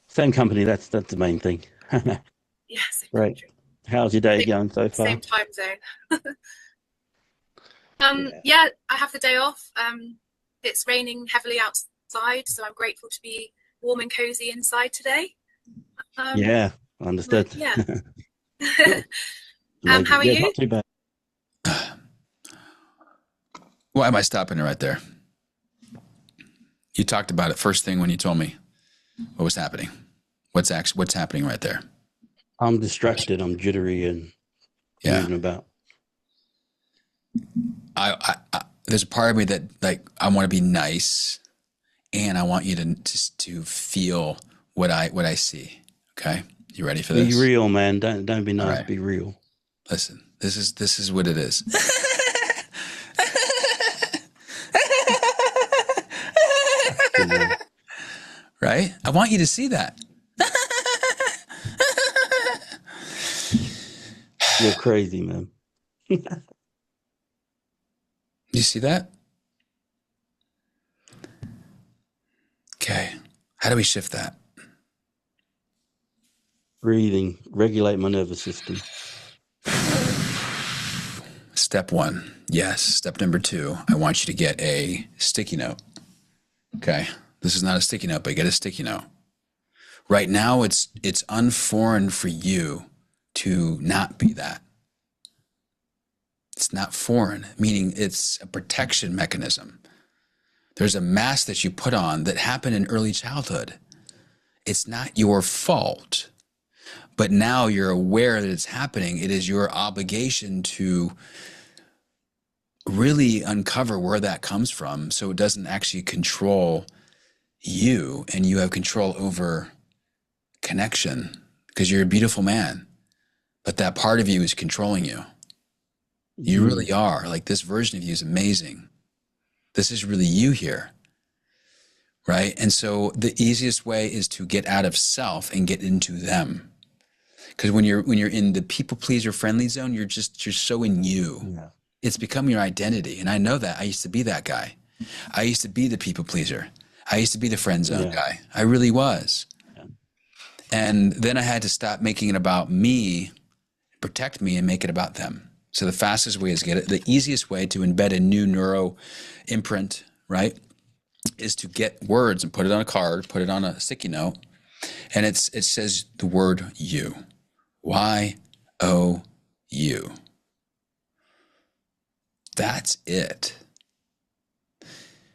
Same company. That's the main thing. Yes. Right. How's your day going so far? Same time zone. Yeah, I have the day off. It's raining heavily outside, so I'm grateful to be warm and cozy inside today. Yeah, understood. Yeah. Amazing. How are Yeah, you? not too bad. Why am I stopping it right there? You talked about it first thing when you told me what was happening. What's happening right there? I'm distracted. I'm jittery and moving about. I there's a part of me that like I want to be nice, and I want you to feel what I see. Okay, you ready for this? Be real, man. Don't be nice. Right. Be real. Listen, this is what it is. Right? I want you to see that. You're crazy, man. You see that? Okay. How do we shift that? Breathing. Regulate my nervous system. Step 1. Yes. Step number 2. I want you to get a sticky note. Okay. This is not a sticky note, but get a sticky note. Right now, it's unforeign for you to not be that. It's not foreign, meaning it's a protection mechanism. There's a mask that you put on that happened in early childhood. It's not your fault, but now you're aware that it's happening. It is your obligation to really uncover where that comes from so it doesn't actually control you and you have control over connection because you're a beautiful man, but that part of you is controlling you. You really are. Like this version of you is amazing. This is really you here. Right? And so the easiest way is to get out of self and get into them. Because when you're in the people pleaser friendly zone, you're so in you. Yeah. It's become your identity. And I know that. I used to be that guy. I used to be the people pleaser. I used to be the friend zone guy. I really was. Yeah. And then I had to stop making it about me, protect me, and make it about them. So the fastest way is the easiest way to embed a new neuro imprint, right, is to get words and put it on a card, put it on a sticky note, and it says the word you. Y-O-U. That's it.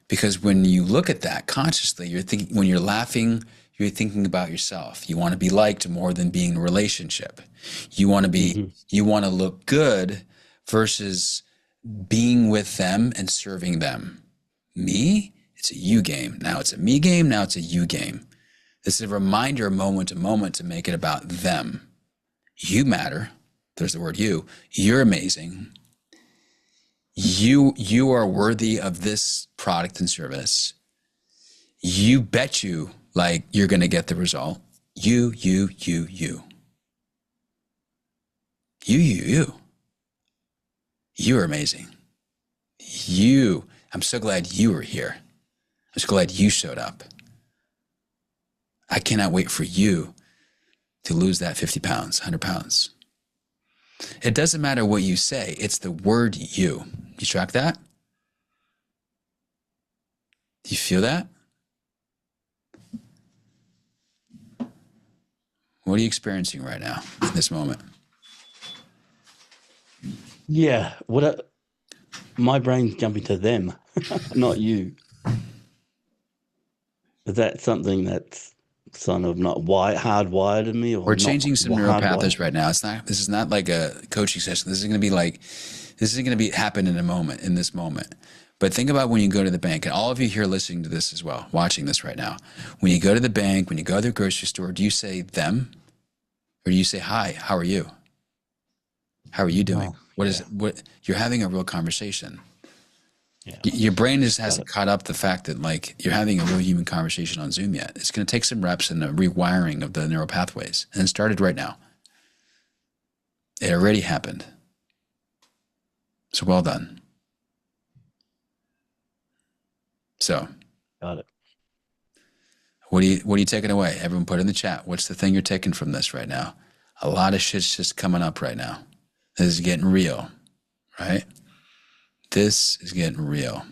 Because when you look at that consciously, you're thinking, when you're laughing, you're thinking about yourself. You want to be liked more than being in a relationship. You want to be, you want to look good versus being with them and serving them. Me, it's a you game. Now it's a me game. Now it's a you game. This is a reminder moment to moment to make it about them. You matter. There's the word you. You're amazing. You are worthy of this product and service. You bet you like you're going to get the result. You. You are amazing. I'm so glad you were here. I'm so glad you showed up. I cannot wait for you to lose that 50 pounds, 100 pounds. It doesn't matter what you say. It's the word you. You track that? Do you feel that? What are you experiencing right now in this moment? Yeah. My brain's jumping to them, not you. Is that something that's Son of not hardwired in me, or We're not changing some neural hardwired. pathways right now. This is not like a coaching session. This is going to be happen in this moment. But think about when you go to the bank, and all of you here listening to this as well, watching this right now. When you go to the bank, when you go to the grocery store, do you say them, or do you say hi? How are you? How are you doing? What you're having a real conversation. Yeah. Your brain just hasn't caught up the fact that like you're having a real human conversation on Zoom yet. It's going to take some reps and a rewiring of the neural pathways, and it started right now. It already happened. So well done. So, Got it. what are you taking away? Everyone put in the chat. What's the thing you're taking from this right now? A lot of shit's just coming up right now. This is getting real, right? This is getting real.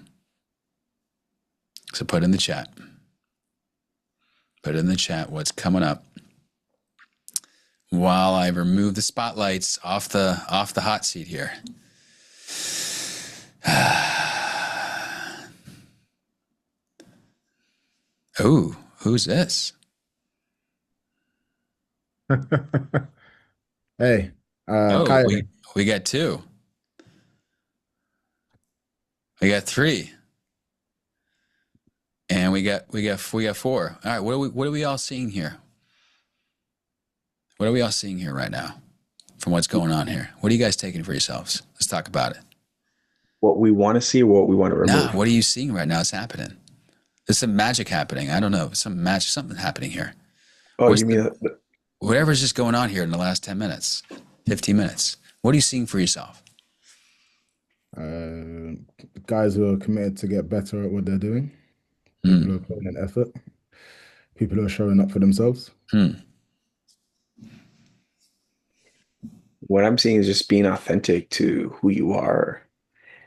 So put in the chat. Put in the chat what's coming up while I remove the spotlights off the hot seat here. Oh, who's this? Hey, Oh, Kyrie. we got two. We got three. And we got four. All right, what are we all seeing here? What are we all seeing here right now from what's going on here? What are you guys taking for yourselves? Let's talk about it. What we want to see or what we want to remove? Nah, what are you seeing right now? It's happening. There's some magic happening. I don't know. Something happening here. Oh, you mean whatever's just going on here in the last 10 minutes, 15 minutes. What are you seeing for yourself? Guys who are committed to get better at what they're doing. People who are putting in effort. People who are showing up for themselves. What I'm seeing is just being authentic to who you are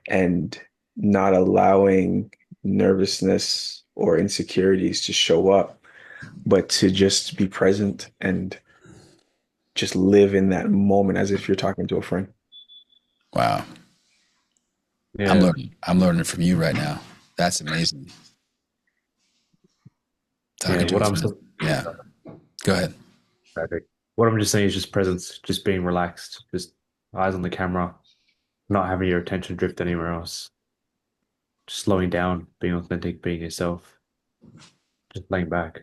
and not allowing nervousness or insecurities to show up, but to just be present and just live in that moment as if you're talking to a friend. Wow. Yeah. I'm learning from you right now. That's amazing. Yeah, Go ahead. Perfect. What I'm just saying is just presence, just being relaxed, just eyes on the camera, not having your attention drift anywhere else. Just slowing down, being authentic, being yourself, just laying back.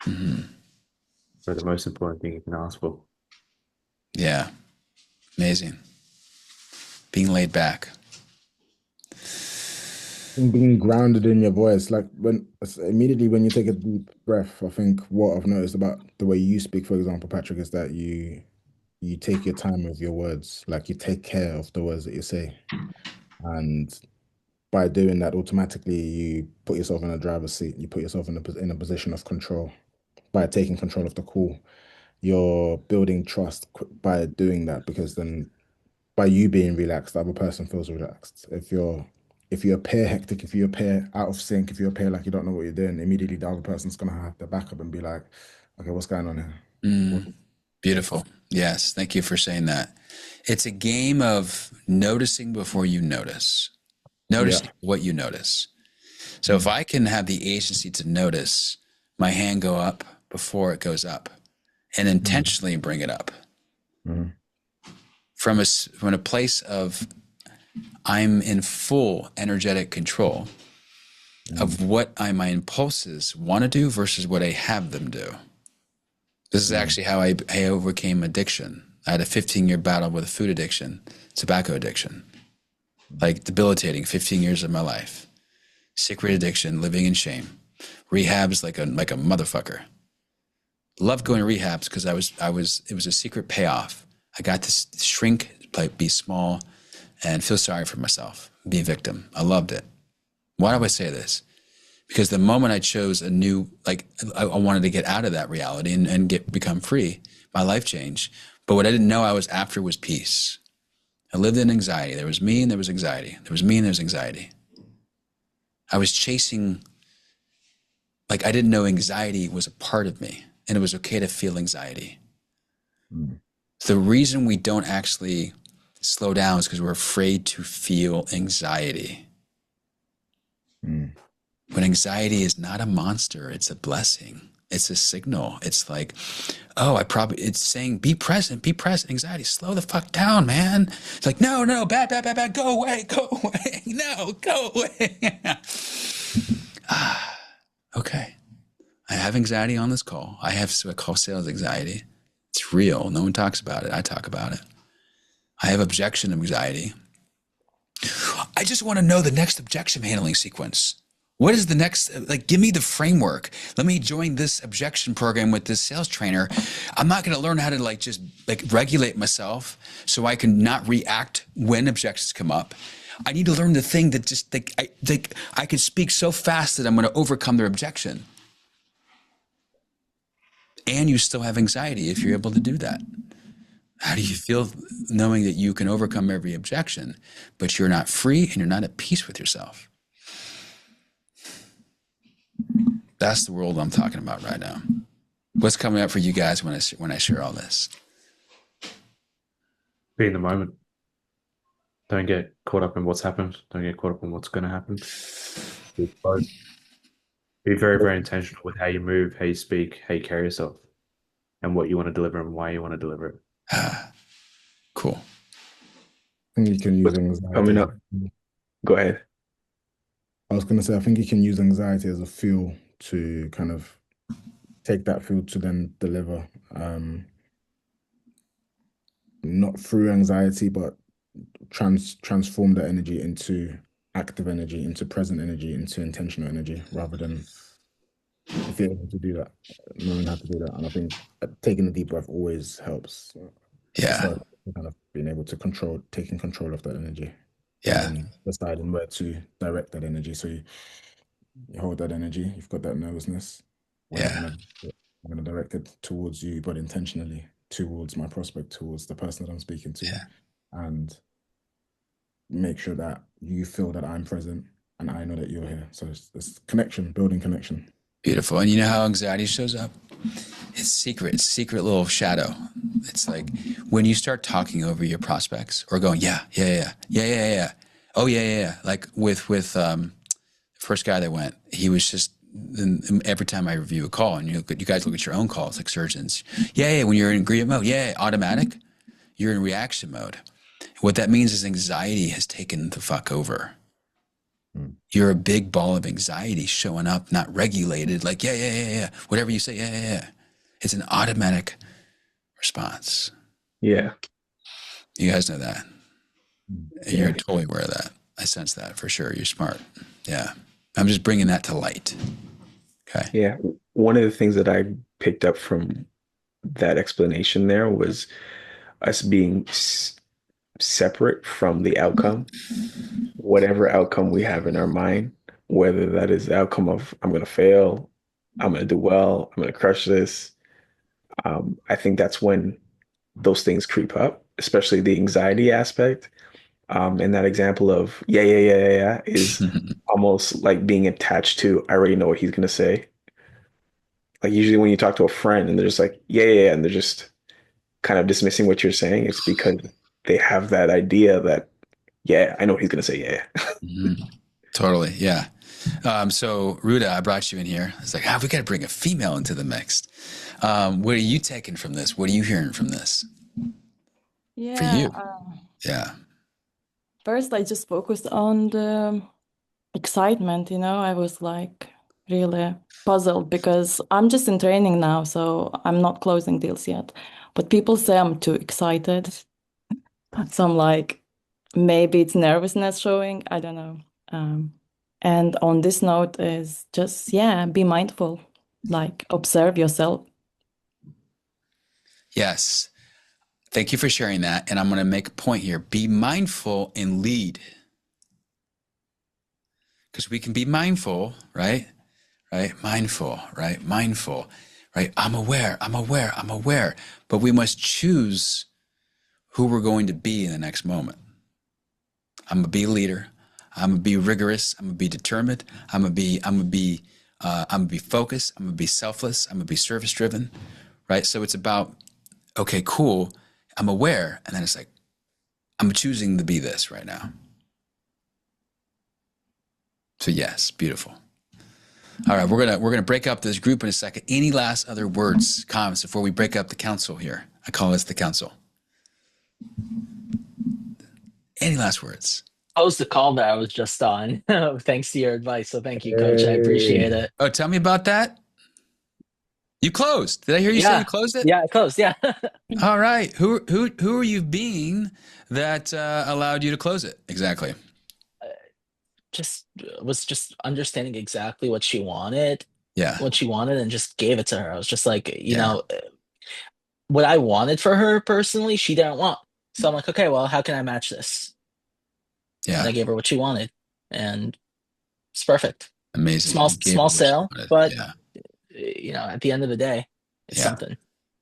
For the most important thing you can ask for. Yeah. Amazing. Being laid back. Being grounded in your voice, like immediately when you take a deep breath, I think what I've noticed about the way you speak, for example, Patrick, is that you take your time with your words, like you take care of the words that you say, and by doing that, automatically you put yourself in a driver's seat. You put yourself in a position of control by taking control of the call. You're building trust by doing that, because then by you being relaxed, the other person feels relaxed. If you appear hectic, if you appear out of sync, if you appear like you don't know what you're doing, immediately the other person's gonna have to back up and be like, okay, what's going on here? Beautiful. Yes, thank you for saying that. It's a game of noticing before you notice. Noticing what you notice. So if I can have the agency to notice my hand go up before it goes up and intentionally bring it up from a place of I'm in full energetic control of what my impulses want to do versus what I have them do. This is actually how I overcame addiction. I had a 15-year battle with a food addiction, tobacco addiction, like debilitating 15 years of my life. Secret addiction, living in shame. Rehabs like a motherfucker. Loved going to rehabs because it was a secret payoff. I got to shrink, be small, and feel sorry for myself, be a victim. I loved it. Why do I say this? Because the moment I chose a new, I wanted to get out of that reality and become free, my life changed. But what I didn't know I was after was peace. I lived in anxiety. There was me and there was anxiety. There was me and there was anxiety. I was chasing, I didn't know anxiety was a part of me and it was okay to feel anxiety. The reason we don't actually slow down is because we're afraid to feel anxiety. When anxiety is not a monster, it's a blessing. It's a signal. It's like, oh, it's saying, be present, anxiety, slow the fuck down, man. It's like, no, bad, go away, no, go away. Okay. I have anxiety on this call. I have what I call sales anxiety. It's real. No one talks about it. I talk about it. I have objection anxiety. I just want to know the next objection handling sequence. What is the next, like, give me the framework. Let me join this objection program with this sales trainer. I'm not going to learn how to just regulate myself so I can not react when objections come up. I need to learn the thing that just I can speak so fast that I'm going to overcome their objection. And you still have anxiety if you're able to do that. How do you feel knowing that you can overcome every objection, but you're not free and you're not at peace with yourself? That's the world I'm talking about right now. What's coming up for you guys when I share all this? Be in the moment. Don't get caught up in what's happened. Don't get caught up in what's going to happen. Be very, very intentional with how you move, how you speak, how you carry yourself, and what you want to deliver and why you want to deliver it. Cool. I think you can use anxiety. Coming up. Go ahead. I was going to say, I think you can use anxiety as a fuel to kind of take that fuel to then deliver, not through anxiety, but transform that energy into active energy, into present energy, into intentional energy, rather than, if you're able to do that, knowing how to do that. And I think taking a deep breath always helps. Yeah. Kind of being able to taking control of that energy. Yeah. And deciding where to direct that energy. So you hold that energy, you've got that nervousness. I'm going to direct it towards you, but intentionally towards my prospect, towards the person that I'm speaking to. Yeah. And make sure that you feel that I'm present and I know that you're here. So it's connection, building connection. Beautiful. And you know how anxiety shows up? It's secret. It's a secret little shadow. It's like when you start talking over your prospects or going, yeah. Oh, yeah. Like with the first guy that went, he was just, every time I review a call, and you guys look at your own calls like surgeons. Yeah. When you're in agreement mode, automatic. You're in reaction mode. What that means is anxiety has taken the fuck over. You're a big ball of anxiety showing up, not regulated, like, yeah. Whatever you say, yeah. It's an automatic response. Yeah. You guys know that. You're totally aware of that. I sense that for sure. You're smart. Yeah. I'm just bringing that to light. Okay. Yeah. One of the things that I picked up from that explanation there was us being separate from the outcome, whatever outcome we have in our mind, whether that is the outcome of I'm going to fail, I'm going to do well, I'm going to crush this. I think that's when those things creep up, especially the anxiety aspect. And that example of yeah is almost like being attached to, I already know what he's going to say. Like usually when you talk to a friend and they're just like, yeah, and they're just kind of dismissing what you're saying, it's because they have that idea that, yeah, I know he's going to say yeah. Totally. Yeah. So Ruda, I brought you in here. It's like, we got to bring a female into the mix. What are you taking from this? What are you hearing from this? Yeah. For you. Yeah. First, I just focused on the excitement, I was like really puzzled because I'm just in training now, so I'm not closing deals yet. But people say I'm too excited. So I'm like, maybe it's nervousness showing. I don't know. And on this note is just, be mindful, like observe yourself. Yes. Thank you for sharing that. And I'm going to make a point here. Be mindful and lead. Because we can be mindful, right? Mindful, right? I'm aware. But we must choose who we're going to be in the next moment. I'm going to be a leader. I'm going to be rigorous. I'm going to be determined. I'm going to be focused. I'm going to be selfless. I'm going to be service driven, right? So it's about, okay, cool. I'm aware. And then it's like, I'm choosing to be this right now. So yes, beautiful. All right, we're gonna break up this group in a second. Any last other words, comments before we break up the council here? I call this the council. Any last words? Close the call that I was just on. Thanks to your advice. So thank you, Coach. I Hey. appreciate it. Oh, tell me about that. You closed. Did I hear you say you closed it? Yeah, I closed. Yeah. All right. Who are you being that allowed you to close it? Exactly. Was just understanding exactly what she wanted. Yeah. What she wanted and just gave it to her. I was just like, you Yeah. know, what I wanted for her personally, she didn't want. So I'm like, okay, well, how can I match this? And Yeah. I gave her what she wanted, and it's perfect. Amazing. Small You gave her what she sale, wanted. but Yeah. you know, at the end of the day, it's Yeah. something.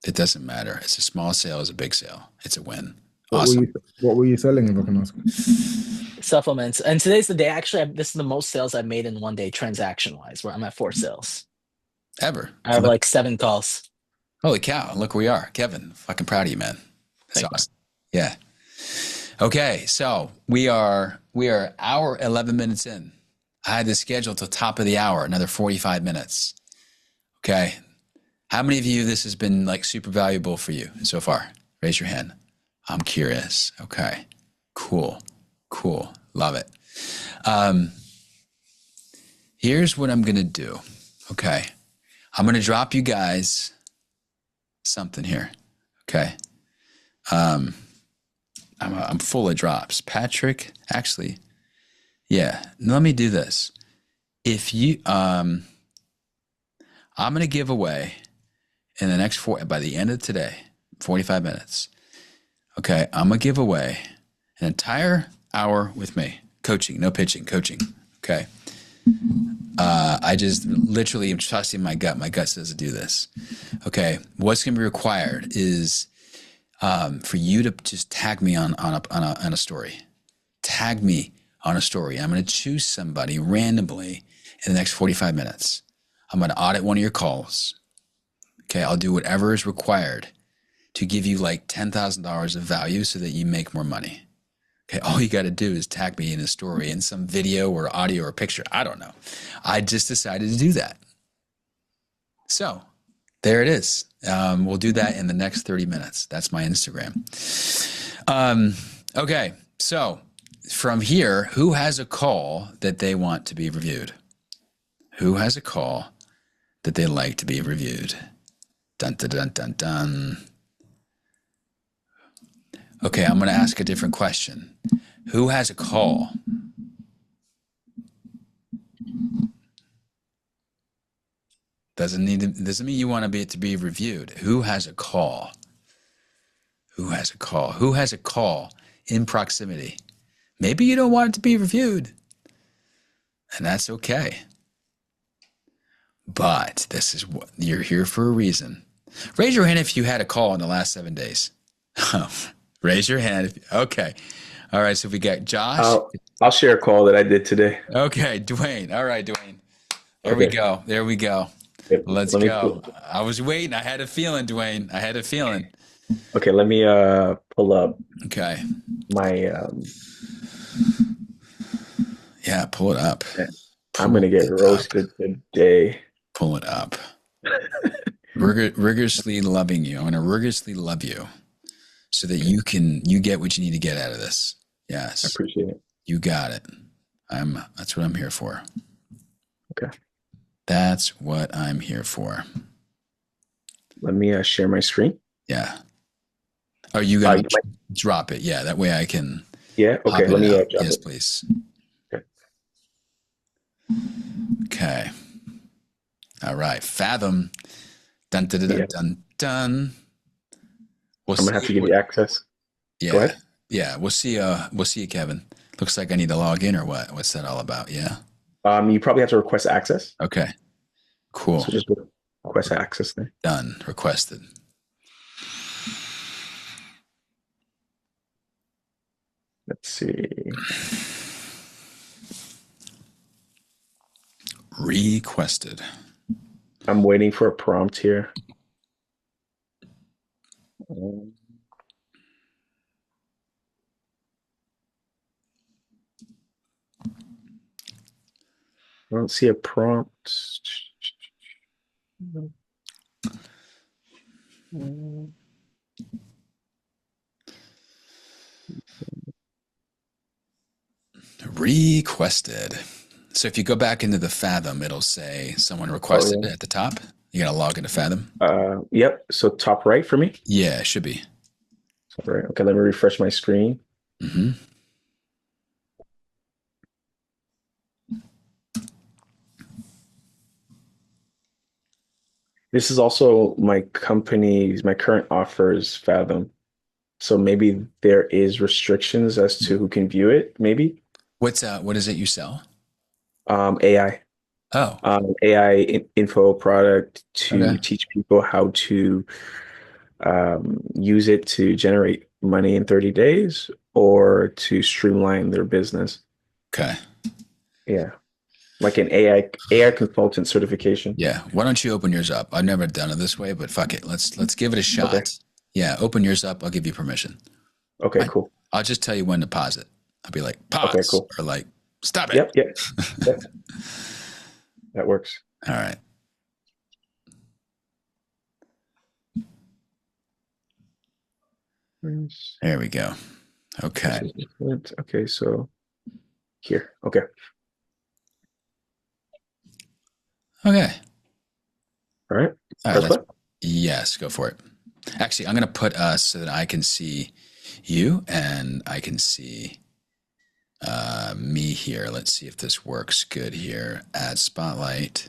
It doesn't matter. It's a small sale, it's a big sale. It's a win. What Awesome. what were you selling, if I can ask? Supplements. And today's the day. Actually, this is the most sales I've made in one day, transaction wise, where I'm at 4 sales. Ever. I have like 7 calls. Holy cow. Look where we are. Kevin, fucking proud of you, man. That's Thank you. awesome. Yeah. Okay. So we are hour 11 minutes in. I had this scheduled till top of the hour, another 45 minutes. Okay. How many of you this has been like super valuable for you so far? Raise your hand. I'm curious. Okay. Cool. Love it. Here's what I'm going to do. Okay. I'm going to drop you guys something here. Okay. I'm full of drops. Patrick, actually, yeah. Let me do this. If you, I'm going to give away in the next by the end of today, 45 minutes. Okay. I'm going to give away an entire hour with me. Coaching, no pitching, coaching. Okay. I just literally am trusting my gut. My gut says to do this. Okay. What's going to be required is for you to just tag me on a story. Tag me on a story. I'm going to choose somebody randomly in the next 45 minutes. I'm going to audit one of your calls. Okay. I'll do whatever is required to give you like $10,000 of value so that you make more money. Okay, all you got to do is tag me in a story, in some video or audio or picture. I don't know. I just decided to do that. So there it is. We'll do that in the next 30 minutes. That's my Instagram. Okay, so from here, who has a call that they want to be reviewed? Who has a call that they like to be reviewed? Dun, dun, dun, dun, dun. Okay, I'm going to ask a different question. Who has a call? Doesn't mean you want it to be reviewed. Who has a call? Who has a call? Who has a call in proximity? Maybe you don't want it to be reviewed, and that's okay. But this is what you're here for a reason. Raise your hand if you had a call in the last 7 days. Raise your hand. Okay. All right. So we got Josh. I'll share a call that I did today. Okay, Dwayne. All right, Dwayne. There we go. Yep. Let's go. I was waiting. I had a feeling, Dwayne. I had a feeling. Okay, let me pull up. Okay. My yeah, pull it up. I'm gonna get roasted today. Pull it up. Rigorously loving you. I'm gonna rigorously love you so that you get what you need to get out of this. Yes. I appreciate it. You got it. That's what I'm here for. Okay. That's what I'm here for. Let me share my screen. Yeah. Are you going to drop it? Yeah, that way I can. Yeah, okay. Let me drop yes, it. please. Okay. Okay. All right. Fathom. Dun, dun, dun, dun, dun. I'm going to have to give you access. Yeah. Go ahead. Yeah, we'll see you, Kevin. Looks like I need to log in or what? What's that all about? Yeah. You probably have to request access. Okay. Cool. So just request access there. Done. Requested. Let's see. Requested. I'm waiting for a prompt here. I don't see a prompt. Requested. So if you go back into the Fathom, it'll say someone requested it at the top. You gotta log into Fathom. Yep. So top right for me. Yeah, it should be. Top right. Okay, let me refresh my screen. Mm-hmm. This is also my current offers Fathom. So maybe there is restrictions as to who can view it, maybe. What is it you sell? AI. Oh. AI info product to Okay. teach people how to use it to generate money in 30 days or to streamline their business. Okay. Yeah. Like an AI consultant certification. Yeah. Why don't you open yours up? I've never done it this way, but fuck it. Let's give it a shot. Okay. Yeah, open yours up. I'll give you permission. Okay, cool. I'll just tell you when to pause it. I'll be like, pause, Okay, cool. or like, stop it. Yep. That works. All right. There we go. Okay. Okay, so here. Okay. Okay. All right. All right. Yes, go for it. Actually, I'm going to put us so that I can see you and I can see me here. Let's see if this works good here. Add spotlight.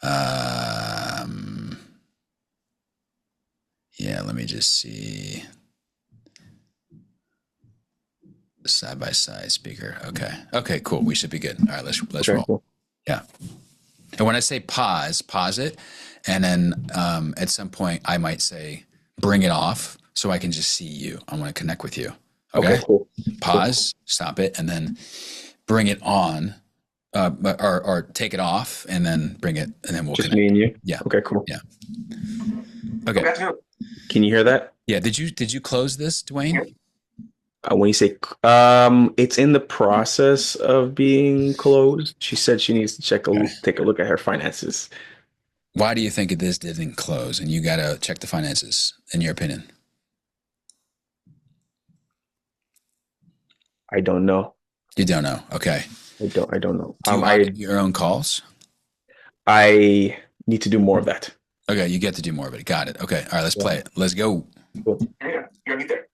Yeah, let me just see. Side by side speaker. Okay, cool. We should be good. All right, let's roll. Cool. Yeah. And when I say pause it, and then at some point I might say bring it off so I can just see you. I want to connect with you. Okay, cool. Pause, stop it, and then bring it on, or take it off, and then bring it, and then we'll just connect. Me and you. Yeah. Okay, cool. Yeah. Okay. Can you hear that? Yeah. Did you close this, Dwayne? When you say it's in the process of being closed, she said she needs to take a look at her finances. Why do you think this didn't close? And you got to check the finances, in your opinion. I don't know. You don't know. Okay. I don't know. Do you audit your own calls? I need to do more of that. Okay, you get to do more of it. Got it. Okay. All right, let's play it. Let's go. Cool. You're mute there.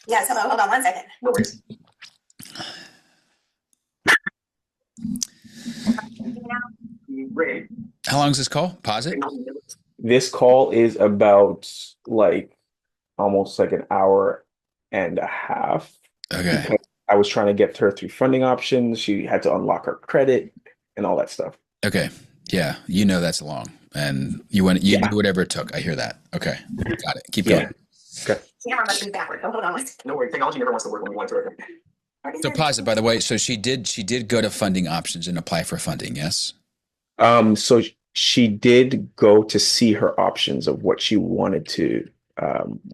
Yes, hello, hold on 1 second. No worries. How long is this call? Pause it. This call is about almost like an hour and a half. Okay. Because I was trying to get her through funding options. She had to unlock her credit and all that stuff. Okay. Yeah, that's long, and you do whatever it took. I hear that. Okay, got it. Keep going. Okay. Camera must be backward. Oh, hold on. No worries. Technology never wants to work when we want it to. So pause it. By the way, so she did go to funding options and apply for funding. Yes. So she did go to see her options of what she wanted to,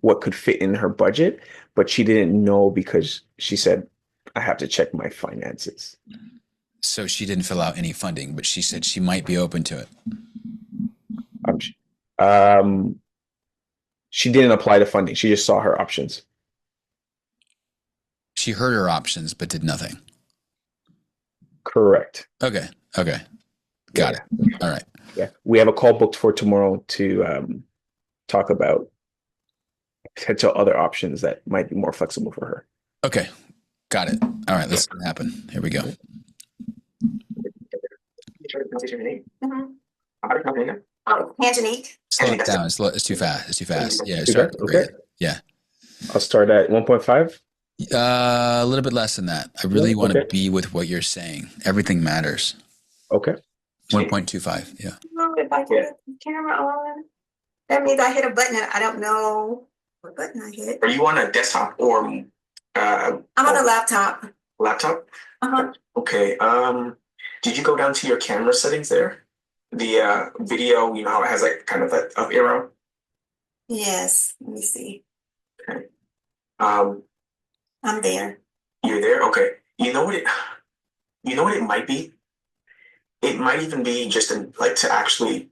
what could fit in her budget, but she didn't know because she said, I have to check my finances. So she didn't fill out any funding, but she said she might be open to it. She didn't apply to funding. She just saw her options. She heard her options, but did nothing. Correct. Okay. Got it. All right. Yeah. We have a call booked for tomorrow to talk about potential other options that might be more flexible for her. Okay. Got it. All right. Let's see what happen. Here we go. Angelique. Slow it down. It's too fast. It's too fast. Yeah. Okay. Yeah. I'll start at 1.5. A little bit less than that. I really want to be with what you're saying. Everything matters. Okay. 1.25. Yeah. If I put the camera on, that means I hit a button and I don't know what button I hit. Are you on a desktop or? I'm on a laptop. Laptop? Uh-huh. Okay. Did you go down to your camera settings there? The video, you know how it has kind of that up arrow? Yes. Let me see. Okay. I'm there. You're there? Okay. You know what it might be? it might even be just like to actually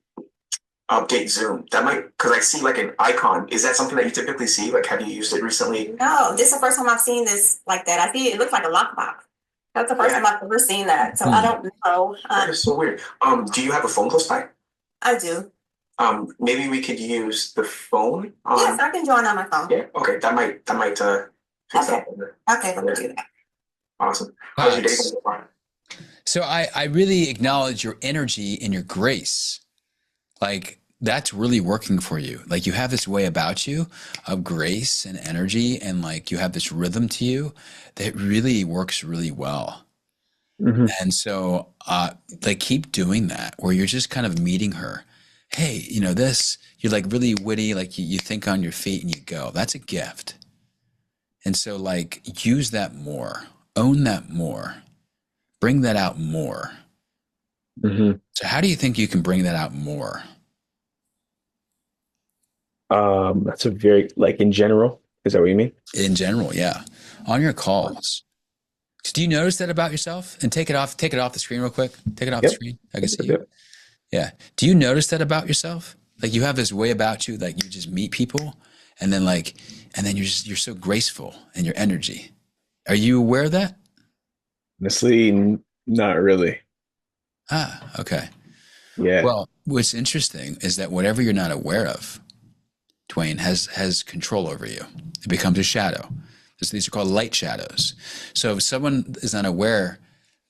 update Zoom. That might, because I see like an icon. Is that something that you typically see? Like, have you used it recently? No, this is the first time I've seen this like that. I see it looks like a lockbox. That's the first time I've ever seen that. So I don't know. That is so weird. Do you have a phone close by? I do. Maybe we could use the phone. Yes, I can join on my phone. Yeah. Okay. That might fix that. Okay, let me do that. Awesome. How's your day going so far? So I really acknowledge your energy and your grace. Like, that's really working for you. Like, you have this way about you of grace and energy, and like you have this rhythm to you that really works really well. Mm-hmm. And so like, keep doing that, where you're just kind of meeting her. Hey, you know, this, you're like really witty, like you think on your feet and you go. That's a gift. And so like, use that more, own that more, bring that out more. Mm-hmm. So how do you think you can bring that out more? That's a very, like, in general, is that what you mean? In general, yeah. On your calls. Do you notice that about yourself? And take it off the screen real quick. Take it off the screen. I can see you. Yeah. Do you notice that about yourself? Like, you have this way about you, like you just meet people and then you're so graceful in your energy. Are you aware of that? Honestly, not really. Ah, okay. Yeah. Well, what's interesting is that whatever you're not aware of, Dwayne, has control over you. It becomes a shadow. These are called light shadows. So if someone is unaware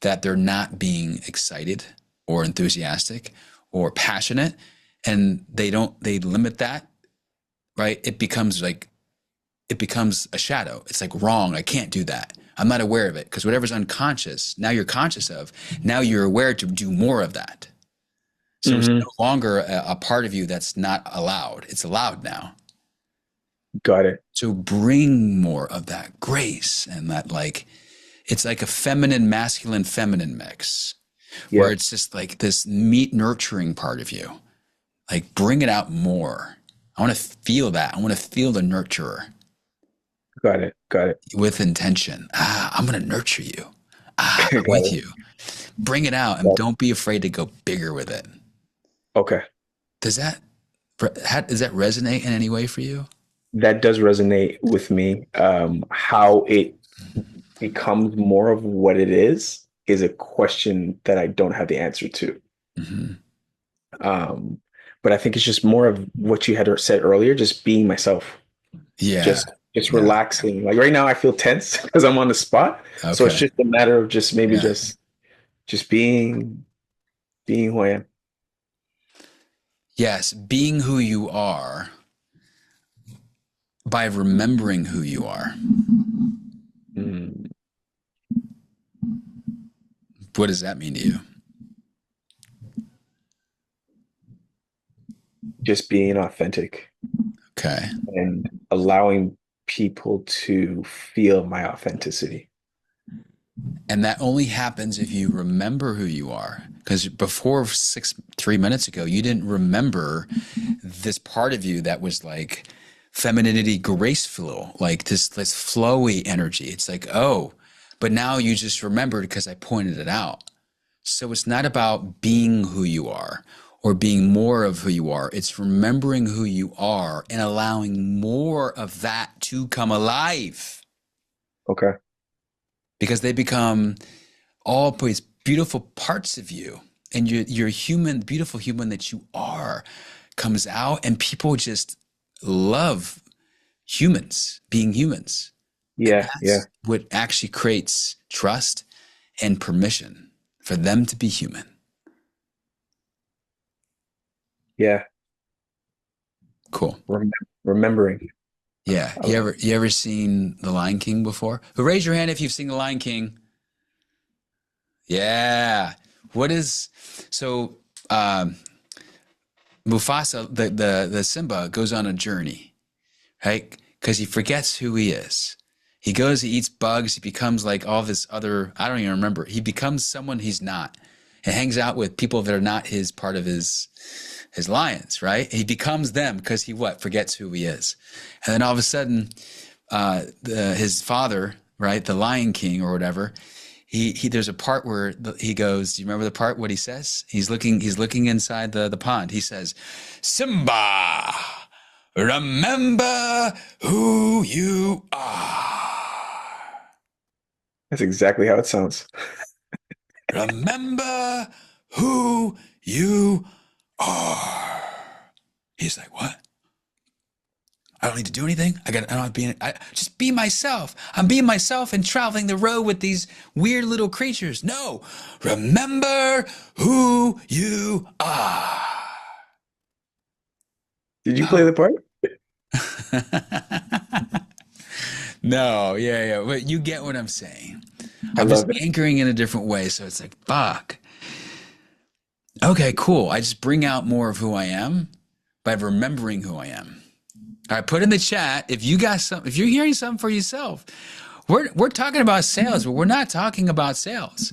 that they're not being excited or enthusiastic or passionate, and they limit that, right? It becomes a shadow. It's like, wrong. I can't do that. I'm not aware of it, because whatever's unconscious, now you're conscious of, now you're aware to do more of that. So it's no longer a part of you that's not allowed. It's allowed now. Got it. So bring more of that grace and that, like, it's like a feminine, masculine, feminine mix, where it's just like this nurturing part of you. Like, bring it out more. I want to feel that. I want to feel the nurturer. Got it. With intention. I'm going to nurture you. I'm with you. Bring it out, and don't be afraid to go bigger with it. Okay. Does that resonate in any way for you? That does resonate with me. How it becomes more of what it is a question that I don't have the answer to. Mm-hmm. But I think it's just more of what you had said earlier, just being myself. Yeah. Just relaxing. Like right now I feel tense because I'm on the spot. Okay. So it's just a matter of just maybe just being who I am. Yes, being who you are by remembering who you are. What does that mean to you? Just being authentic. Okay. And allowing people to feel my authenticity. And that only happens if you remember who you are. Because before 3 minutes ago, you didn't remember this part of you that was like femininity, graceful, like this flowy energy. It's like, oh, but now you just remembered because I pointed it out. So it's not about being who you are or being more of who you are. It's remembering who you are and allowing more of that to come alive. Okay. Because they become all these beautiful parts of you, and your human, beautiful human that you are comes out, and people just love humans, being humans. Yeah. Yeah. What actually creates trust and permission for them to be human. Yeah. Cool. Remembering. Yeah. You ever seen The Lion King before? Who, raise your hand if you've seen The Lion King? Yeah. Mufasa, the Simba goes on a journey, right? Because he forgets who he is. He goes, he eats bugs, he becomes like all this other, I don't even remember. He becomes someone he's not, and hangs out with people that are not his part of his lions, right? He becomes them because he forgets who he is. And then all of a sudden, his father, right, the Lion King or whatever, he there's a part where he goes, do you remember the part what he says? He's looking inside the pond. He says, Simba, remember who you are. That's exactly how it sounds. Remember who you are. He's like, what? I don't need to do anything. I don't have to be. Just be myself. I'm being myself and traveling the road with these weird little creatures. No, remember who you are. Did you play the part? No, yeah, but you get what I'm saying. I I'm just love it. anchoring in a different way, so it's like, fuck. Okay, cool. I just bring out more of who I am by remembering who I am. All right, put in the chat if you got some. If you're hearing something for yourself, we're talking about sales, but we're not talking about sales.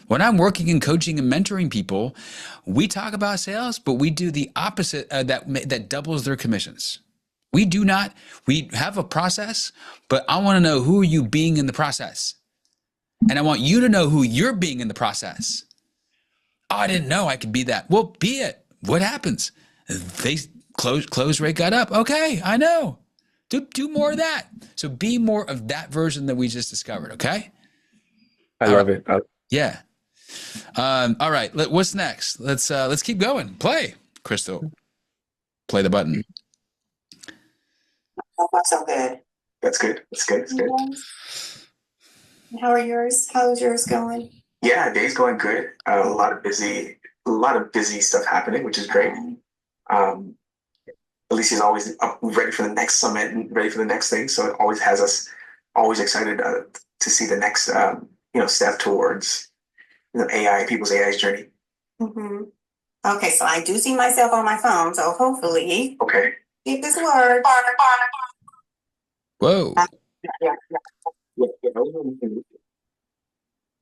When I'm working and coaching and mentoring people, we talk about sales, but we do the opposite that doubles their commissions. We do not. We have a process, but I want to know who are you being in the process, and I want you to know who you're being in the process. Oh, I didn't know I could be that. Well, be it. What happens? They close rate got up. Okay, I know. Do more of that. So be more of that version that we just discovered. Okay. I love it. Yeah. All right. What's next? Let's keep going. Play, Crystal. Play the button. So far, so good. That's good. That's good. That's good. How are yours? How's yours going? Yeah, day's going good. A lot of busy stuff happening, which is great. Alicia's always up, ready for the next summit and ready for the next thing. So it always has us always excited to see the next step towards people's AI's journey. Mm-hmm. Okay, so I do see myself on my phone. So hopefully, okay, if this works. Whoa. Yeah.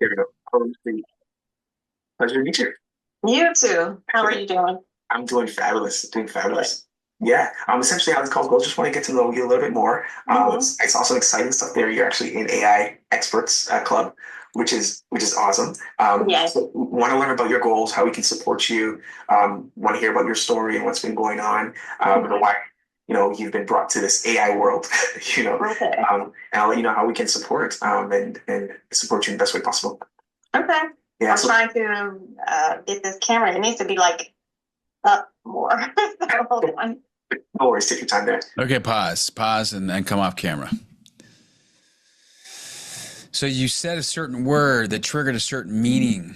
There we go. Pleasure to meet you. You too. How are you doing? I'm doing fabulous. Yeah. Essentially how this call goes, just want to get to know you a little bit more. It's also exciting stuff there. You're actually in AI experts club, which is awesome. Yes. So want to learn about your goals, how we can support you. Want to hear about your story and what's been going on, and why you've been brought to this AI world. Okay. And I'll let you know how we can support and support you in the best way possible. Okay. Yeah. I'm trying to get this camera. It needs to be like up more. So, hold on. No worries, take your time there. Okay, pause and come off camera. So you said a certain word that triggered a certain meaning.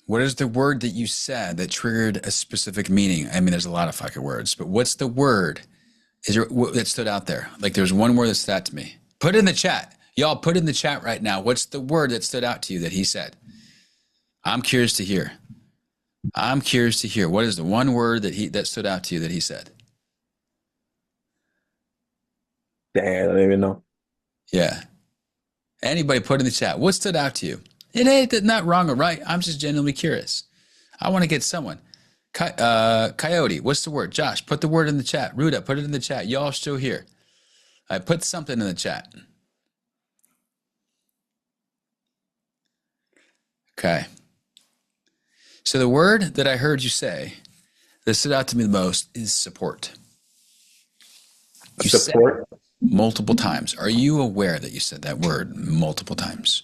What is the word that you said that triggered a specific meaning? I mean, there's a lot of fucking words, but what's the word that stood out there? Like there's one word that stood out to me. Put it in the chat. Y'all put it in the chat right now. What's the word that stood out to you that he said? I'm curious to hear. What is the one word that stood out to you that he said? Damn, I don't even know. Yeah. Anybody put in the chat. What stood out to you? It ain't not wrong or right. I'm just genuinely curious. I want to get someone. Coyote, what's the word? Josh, put the word in the chat. Ruda, put it in the chat. Y'all still here. I put something in the chat. Okay. So the word that I heard you say that stood out to me the most is support. You support? said multiple times. Are you aware that you said that word multiple times?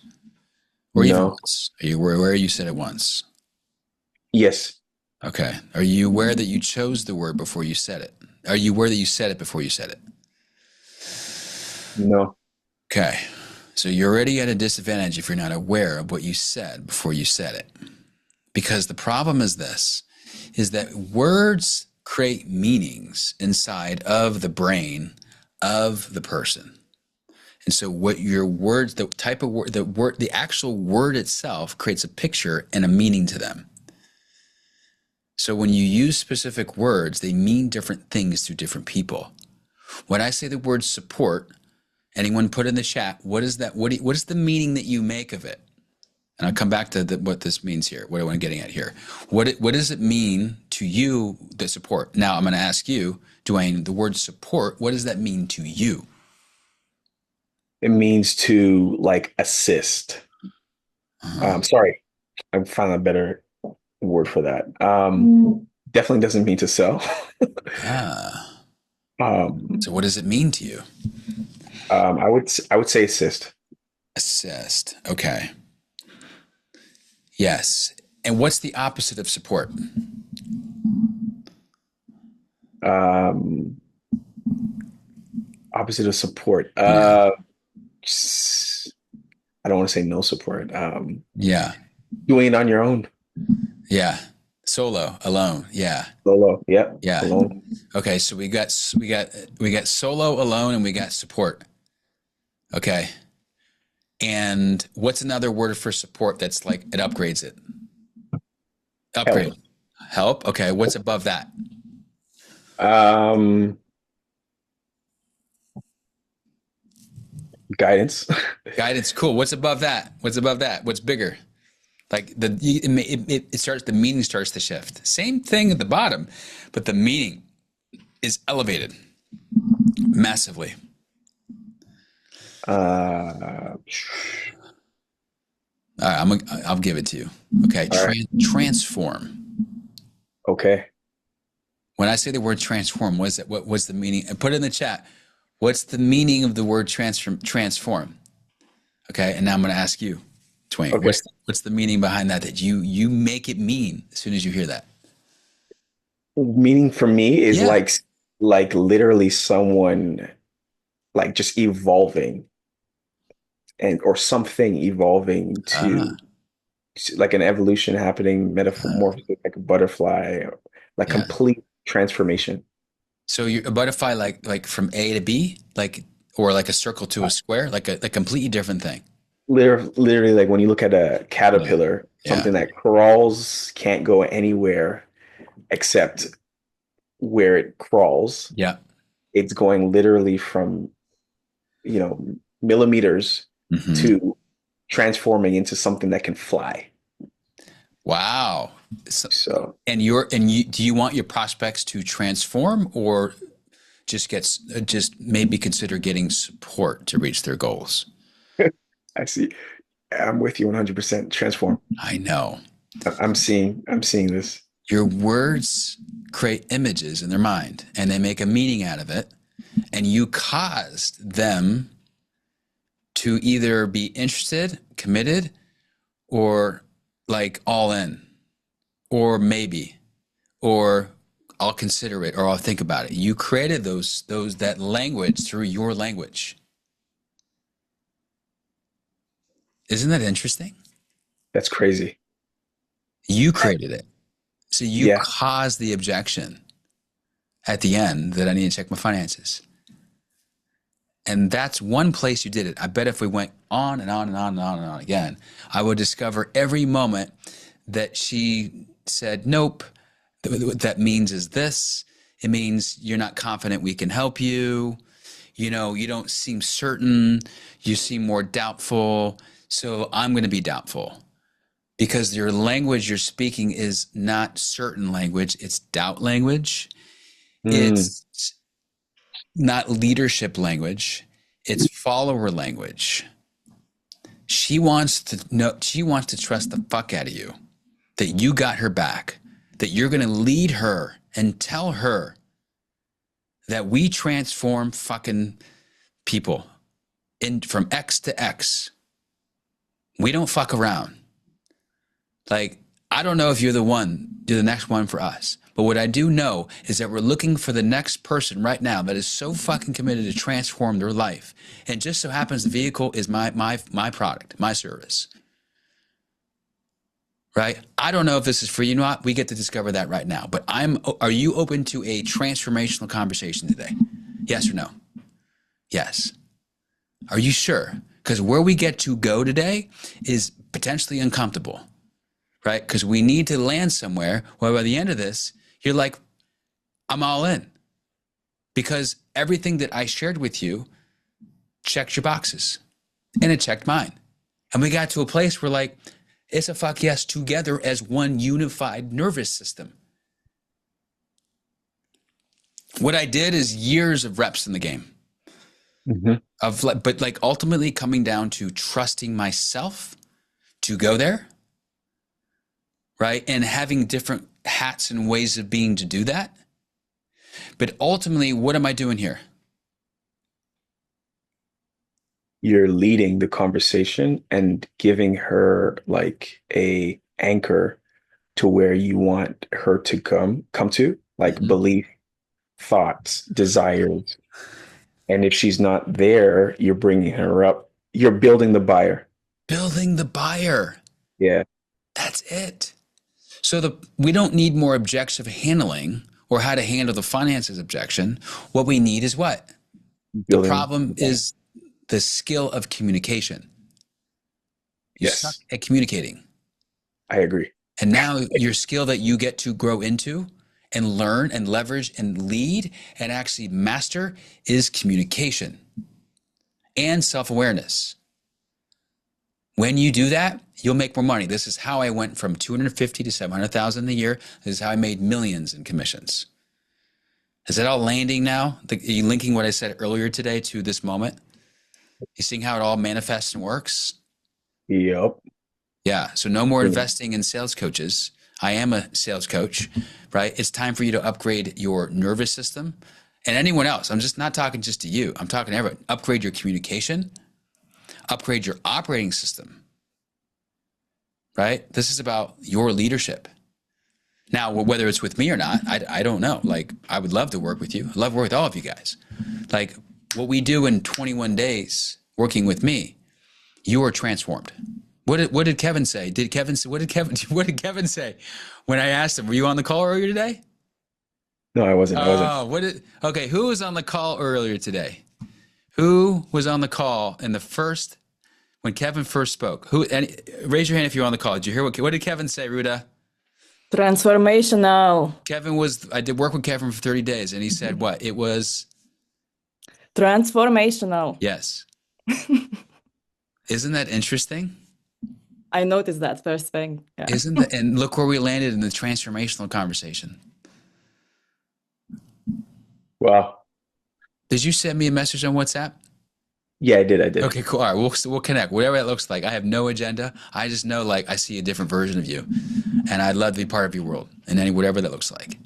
Or even once? Are you aware you said it once? Yes. Okay. Are you aware that you chose the word before you said it? Are you aware that you said it before you said it? No. Okay. So you're already at a disadvantage if you're not aware of what you said before you said it. Because the problem is this, is that words create meanings inside of the brain of the person. And so what your words, the type of word, the actual word itself creates a picture and a meaning to them. So when you use specific words, they mean different things to different people. When I say the word support, anyone put in the chat, what is that? What is the meaning that you make of it? And I'll come back to what this means here, what I'm getting at here. What does it mean to you, the support? Now I'm going to ask you, Dwayne, the word support, what does that mean to you? It means to like assist. Sorry, I'm finding a better word for that. Definitely doesn't mean to sell. Ah. Um, So what does it mean to you? I would say assist. Assist. Okay. Yes. And what's the opposite of support? Um, Opposite of support. Yeah. I don't want to say no support. Yeah. Doing it on your own. Yeah. Solo, alone. Yeah. Solo. Yep. Yeah. Alone. Okay, so we got solo, alone, and we got support. Okay. And what's another word for support that's like it upgrades it? Upgrade. Help. Okay. What's above that? Guidance. Guidance. Cool. What's above that? What's above that? What's bigger? Like it starts. The meaning starts to shift. Same thing at the bottom, but the meaning is elevated massively. Uh, All right, I'll give it to you. Okay. Transform. Okay. When I say the word transform, what is it? What was the meaning? And put it in the chat. What's the meaning of the word transform? Okay. And now I'm going to ask you, Twain. Okay. What's the meaning behind that? That you make it mean as soon as you hear that. Meaning for me is Yeah. like literally someone like just evolving or something evolving to like an evolution happening, metamorphosis, like a butterfly, like complete transformation. So you're a butterfly, like from A to B, or like a circle to a square, like a completely different thing. Literally, like when you look at a caterpillar, something that crawls, can't go anywhere except where it crawls. Yeah. It's going literally from, millimeters to transforming into something that can fly. Wow. So do you want your prospects to transform or just maybe consider getting support to reach their goals? I see. I'm with you 100%. Transform. I know. I'm seeing this. Your words create images in their mind and they make a meaning out of it. And you caused them to either be interested, committed, or like all in, or maybe, or I'll consider it, or I'll think about it. You created that language through your language. Isn't that interesting? That's crazy. You created it. So you caused the objection at the end that I need to check my finances. And that's one place you did it. I bet if we went on and on and on and on and on again, I would discover every moment that she said, nope, what that means is this. It means you're not confident we can help you. You don't seem certain. You seem more doubtful. So I'm going to be doubtful because your language you're speaking is not certain language. It's doubt language. It's not leadership language. It's follower language. She wants to trust the fuck out of you that you got her back, that you're going to lead her and tell her that we transform fucking people from X to X. We don't fuck around. Like, I don't know if you're the next one for us. But what I do know is that we're looking for the next person right now that is so fucking committed to transform their life. And just so happens the vehicle is my product, my service. Right? I don't know if this is for you or not. We get to discover that right now. But are you open to a transformational conversation today? Yes or no? Yes. Are you sure? Because where we get to go today is potentially uncomfortable. Right? Because we need to land somewhere where by the end of this, you're like, I'm all in. Because everything that I shared with you checked your boxes. And it checked mine. And we got to a place where like, it's a fuck yes together as one unified nervous system. What I did is years of reps in the game. But like ultimately coming down to trusting myself to go there, right? And having different hats and ways of being to do that. But ultimately, what am I doing here? You're leading the conversation and giving her like a anchor to where you want her to come to, like belief, thoughts, desires. And if she's not there, you're bringing her up. You're building the buyer. Building the buyer. Yeah. That's it. So we don't need more objective handling or how to handle the finances objection. What we need is what? The problem is the skill of communication. You suck at communicating. I agree. And now your skill that you get to grow into and learn and leverage and lead and actually master is communication and self-awareness. When you do that, you'll make more money. This is how I went from 250 to 700,000 a year. This is how I made millions in commissions. Is that all landing now? Are you linking what I said earlier today to this moment? You seeing how it all manifests and works? Yep. Yeah. So no more investing in sales coaches. I am a sales coach, right? It's time for you to upgrade your nervous system and anyone else. I'm just not talking just to you. I'm talking to everyone. Upgrade your communication, upgrade your operating system, right? This is about your leadership. Now, whether it's with me or not, I don't know. Like, I would love to work with you. I love to work with all of you guys. Like, what we do in 21 days working with me, you are transformed. What did Kevin say? What did Kevin say when I asked him? Were you on the call earlier today? No, I wasn't. Okay, who was on the call earlier today? Who was on the call when Kevin first spoke? Raise your hand if you're on the call. Did you hear what did Kevin say, Ruda? Transformational. I did work with Kevin for 30 days and he said what? It was transformational. Yes. Isn't that interesting? I noticed that first thing. Yeah. And look where we landed in the transformational conversation. Wow. Did you send me a message on WhatsApp? Yeah, I did. Okay, cool. All right, we'll connect. Whatever that looks like. I have no agenda. I just know I see a different version of you. And I'd love to be part of your world and whatever that looks like.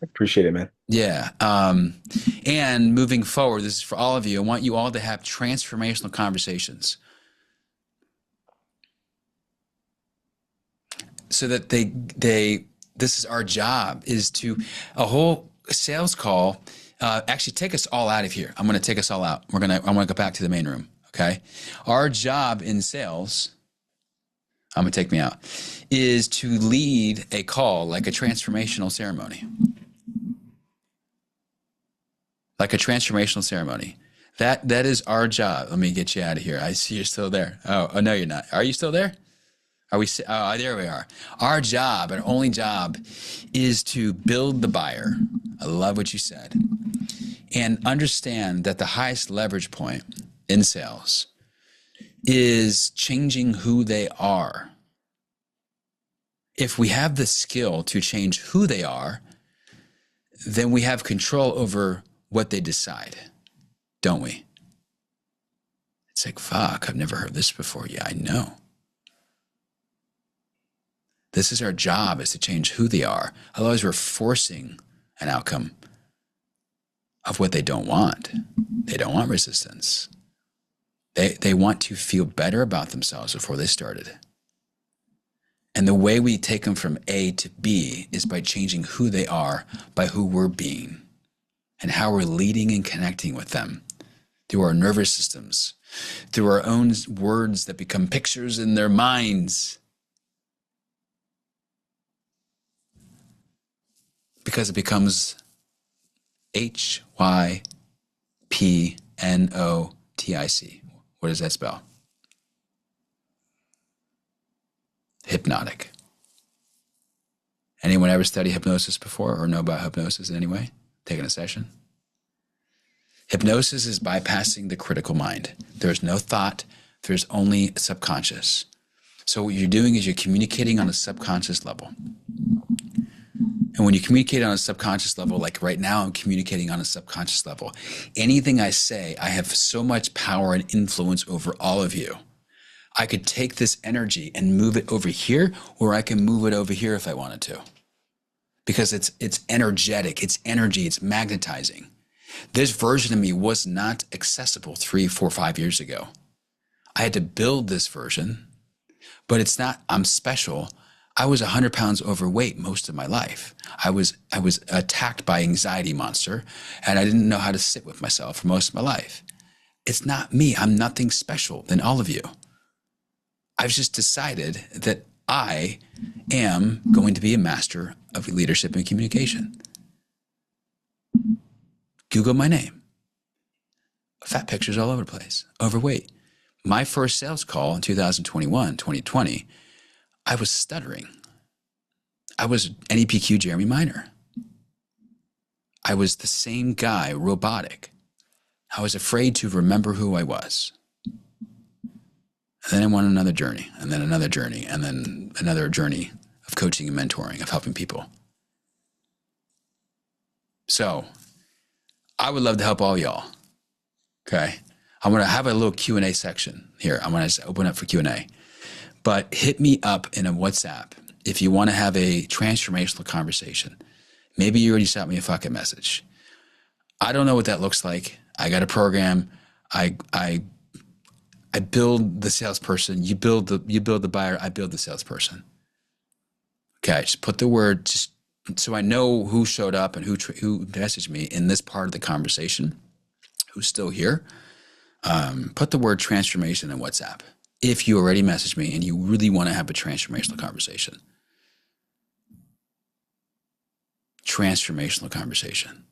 Appreciate it, man. Yeah. And moving forward, this is for all of you. I want you all to have transformational conversations. So that this is our job, is to a whole sales call. Actually, take us all out of here. I'm going to take us all out. I'm going to go back to the main room. Okay. Our job in sales, I'm going to take me out, is to lead a call like a transformational ceremony. Like a transformational ceremony. That is our job. Let me get you out of here. I see you're still there. Oh, no, you're not. Are you still there? Oh, there we are. Our job, our only job, is to build the buyer. I love what you said. And understand that the highest leverage point in sales is changing who they are. If we have the skill to change who they are, then we have control over what they decide, don't we? It's like, fuck, I've never heard this before. Yeah, I know. This is our job, is to change who they are. Otherwise, we're forcing an outcome of what they don't want. They don't want resistance. They want to feel better about themselves before they started. And the way we take them from A to B is by changing who they are, by who we're being, and how we're leading and connecting with them through our nervous systems, through our own words that become pictures in their minds. Because it becomes HYPNOTIC. What does that spell? Hypnotic. Anyone ever study hypnosis before or know about hypnosis in any way? Taking a session? Hypnosis is bypassing the critical mind. There's no thought. There's only subconscious. So what you're doing is you're communicating on a subconscious level. And when you communicate on a subconscious level, like right now I'm communicating on a subconscious level, anything I say, I have so much power and influence over all of you. I could take this energy and move it over here, or I can move it over here if I wanted to. Because it's energetic, it's energy, it's magnetizing. This version of me was not accessible 3, 4, 5 years ago. I had to build this version, but it's not, I'm special. I was 100 pounds overweight most of my life. I was attacked by anxiety monster, and I didn't know how to sit with myself for most of my life. It's not me. I'm nothing special than all of you. I've just decided that I am going to be a master of leadership and communication. Google my name. Fat pictures all over the place. Overweight. My first sales call in 2021, 2020, I was stuttering. I was NEPQ Jeremy Minor. I was the same guy, robotic. I was afraid to remember who I was. And then I went on another journey, and then another journey, and then another journey of coaching and mentoring, of helping people. So I would love to help all y'all. Okay. I'm going to have a little Q&A section here. I'm going to open up for Q&A. But hit me up in a WhatsApp if you want to have a transformational conversation. Maybe you already sent me a fucking message. I don't know what that looks like. I got a program. I build the salesperson. You build the buyer. I build the salesperson. Okay, just put the word, just so I know who showed up and who messaged me in this part of the conversation, who's still here. Put the word transformation in WhatsApp if you already messaged me and you really want to have a transformational conversation. Transformational conversation.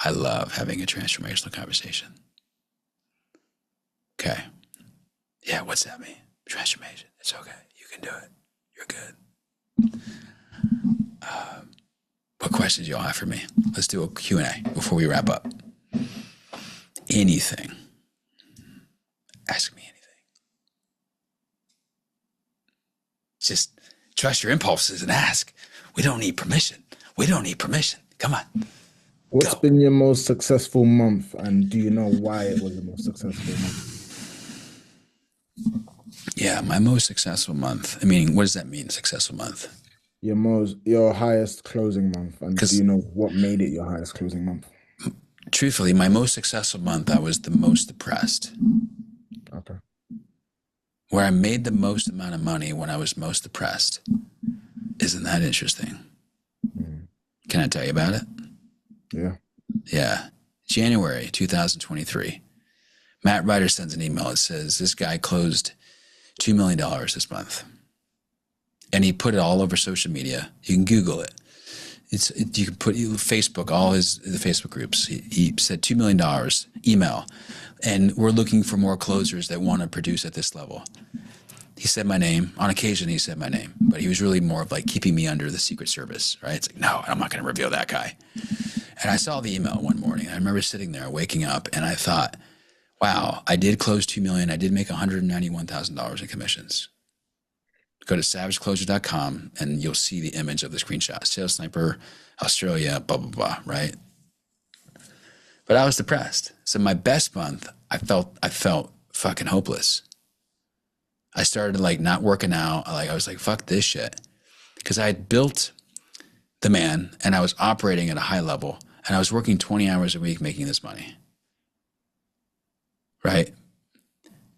I love having a transformational conversation. Okay. Yeah, WhatsApp me. Transformation. It's okay. You can do it. You're good. What questions y'all have for me? Let's do a Q&A before we wrap up. Anything. Ask me anything. Just trust your impulses and ask. We don't need permission. We don't need permission. Come on. What's been your most successful month, and do you know why it was the most successful month? Yeah, my most successful month. I mean, what does that mean, successful month? Your highest closing month, and do you know what made it your highest closing month? Truthfully, my most successful month, I was the most depressed. Okay. Where I made the most amount of money when I was most depressed. Isn't that interesting? Can I tell you about it? Yeah. Yeah. January 2023. Matt Ryder sends an email. It says, this guy closed $2 million this month. And he put it all over social media. You can Google it. You can put Facebook, the Facebook groups. He said $2 million email. And we're looking for more closers that want to produce at this level. He said my name. On occasion, he said my name. But he was really more of like keeping me under the Secret Service, right? It's like, no, I'm not going to reveal that guy. And I saw the email one morning. I remember sitting there, waking up, and I thought, wow, I did close $2 million. I did make $191,000 in commissions. Go to savagecloser.com and you'll see the image of the screenshot. Sales Sniper, Australia, blah, blah, blah, right? But I was depressed. So my best month, I felt fucking hopeless. I started like not working out. I was like, fuck this shit. Because I had built the man and I was operating at a high level and I was working 20 hours a week making this money. Right?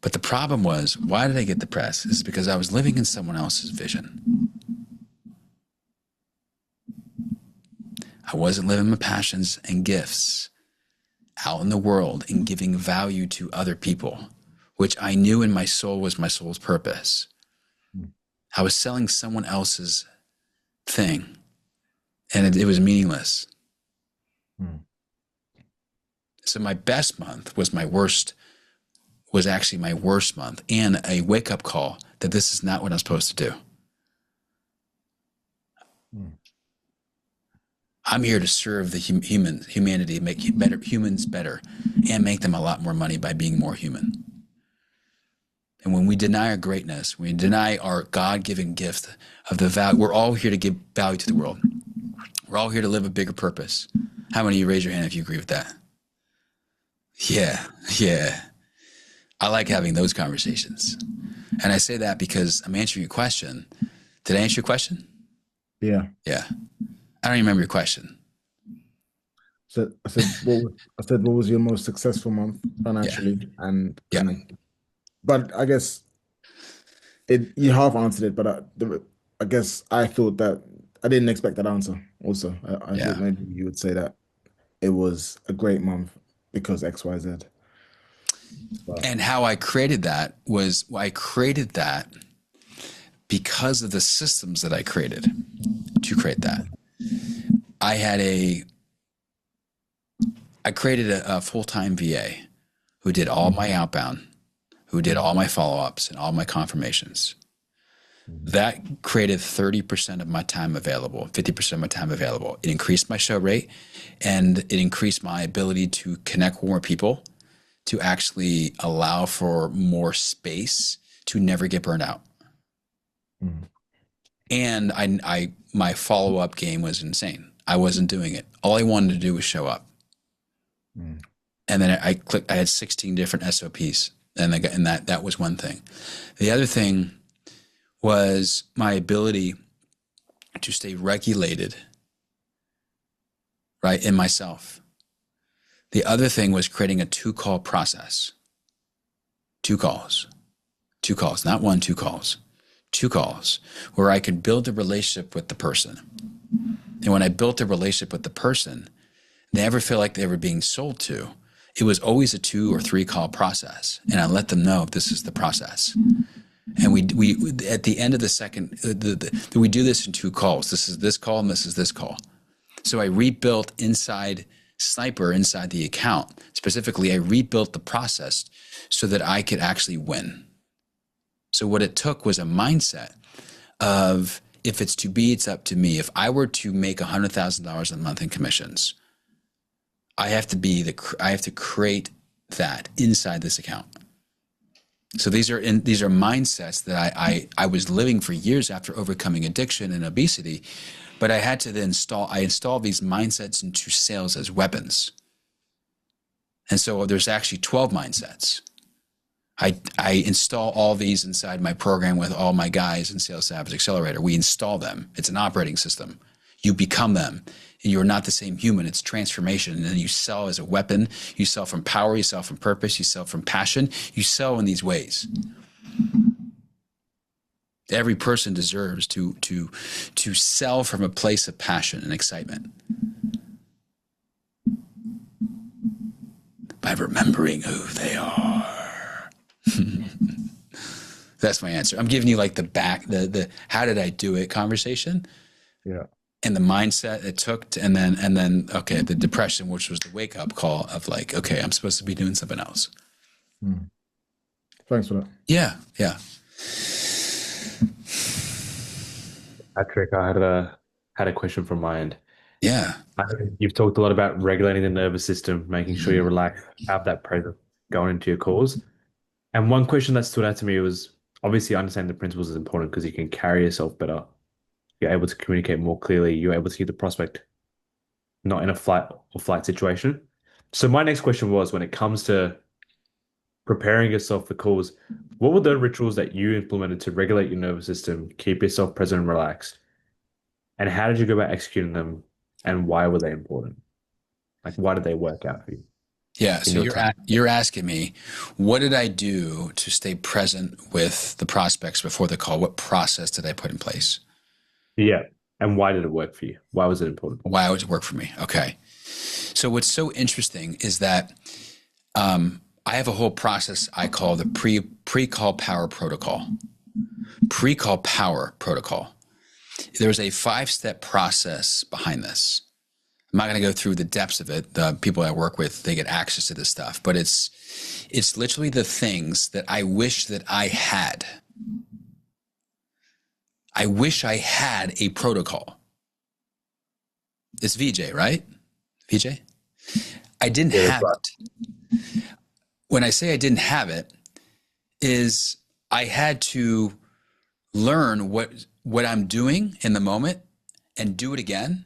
But the problem was, why did I get depressed? It's because I was living in someone else's vision. I wasn't living my passions and gifts out in the world and giving value to other people, which I knew in my soul was my soul's purpose. I was selling someone else's thing, and it was meaningless. So my best month was actually my worst month, and a wake-up call that this is not what I'm supposed to do. I'm here to serve the humanity, make humans better, and make them a lot more money by being more human. And when we deny our greatness, we deny our God-given gift of the value, we're all here to give value to the world. We're all here to live a bigger purpose. How many of you raise your hand if you agree with that? Yeah. I like having those conversations. And I say that because I'm answering your question. Did I answer your question? Yeah. Yeah. I don't even remember your question. So I said, what was your most successful month financially? And but I guess you half answered it, but I guess I thought that I didn't expect that answer. Also, I thought maybe you would say that it was a great month because X, Y, Z. And how I created that was I created that because of the systems that I created to create that. I created a full-time VA who did all my outbound, who did all my follow-ups and all my confirmations. That created 30% of my time available, 50% of my time available. It increased my show rate, and it increased my ability to connect with more people, to actually allow for more space to never get burned out. And my follow-up game was insane. I wasn't doing it. All I wanted to do was show up. And then I had 16 different SOPs, and that was one thing. The other thing was my ability to stay regulated, right, in myself. The other thing was creating a 2-call process. 2 calls, not 1, 2 calls. 2 calls where I could build a relationship with the person. And when I built a relationship with the person, they never feel like they were being sold to. It was always a 2 or 3 call process. And I let them know this is the process. And we at the end of the second, we do this in 2 calls. This is this call and this is this call. So I rebuilt inside Sniper, inside the account. Specifically, I rebuilt the process so that I could actually win. So what it took was a mindset of, if it's to be, it's up to me. If I were to make $100,000 a month in commissions, I have to create that inside this account. So these are mindsets that I was living for years after overcoming addiction and obesity, but I had to then install these mindsets into sales as weapons. And so there's actually 12 mindsets. I install all these inside my program with all my guys in Sales Savage Accelerator. We install them. It's an operating system. You become them. And you're not the same human. It's transformation. And then you sell as a weapon. You sell from power. You sell from purpose. You sell from passion. You sell in these ways. Every person deserves to sell from a place of passion and excitement. By remembering who they are. That's my answer. I'm giving you like the how did I do it conversation. Yeah. And the mindset it took and then okay, the depression, which was the wake up call of like, okay, I'm supposed to be doing something else. Thanks for that. Yeah. Patrick, I had a question from my end. Yeah. You've talked a lot about regulating the nervous system, making sure you're relaxed, have that presence going into your calls. And one question that stood out to me was, obviously understanding the principles is important because you can carry yourself better. You're able to communicate more clearly. You're able to hear the prospect, not in a fight or flight situation. So my next question was, when it comes to preparing yourself for calls, what were the rituals that you implemented to regulate your nervous system, keep yourself present and relaxed? And how did you go about executing them? And why were they important? Like, why did they work out for you? Yeah. So you're asking me, what did I do to stay present with the prospects before the call? What process did I put in place? Yeah. And why did it work for you? Why was it important? Why would it work for me? Okay. So what's so interesting is that I have a whole process I call the pre-call power protocol. Pre-call power protocol. There's a 5-step process behind this. I'm not going to go through the depths of it. The people I work with, they get access to this stuff, but it's literally the things that I wish that I had. I wish I had a protocol. It's VJ, right? VJ? I didn't have it. When I say I didn't have it, is I had to learn what I'm doing in the moment and do it again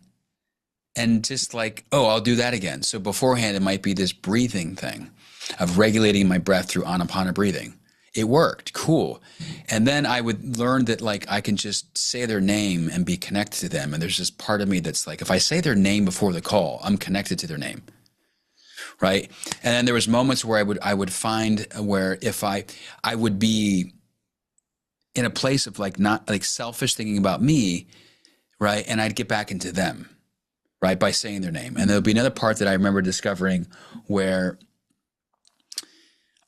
and just like, oh, I'll do that again. So beforehand, it might be this breathing thing of regulating my breath through anapana breathing. It worked, cool. And then I would learn that like I can just say their name and be connected to them. And there's this part of me that's like, if I say their name before the call, I'm connected to their name, right? And then there was moments where I would find where if I would be in a place of like not like selfish thinking about me, right? And I'd get back into them, right, by saying their name. And there'll be another part that I remember discovering where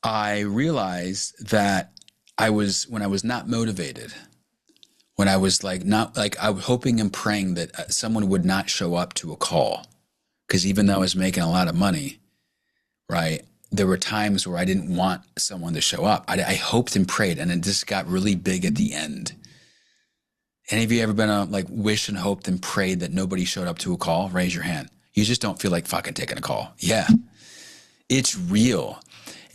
I realized that when I was not motivated, when I was like not like I was hoping and praying that someone would not show up to a call, because even though I was making a lot of money, right, there were times where I didn't want someone to show up. I hoped and prayed, and it just got really big at the end. Any of you ever been like wished and hoped and prayed that nobody showed up to a call? Raise your hand. You just don't feel like fucking taking a call. Yeah, it's real.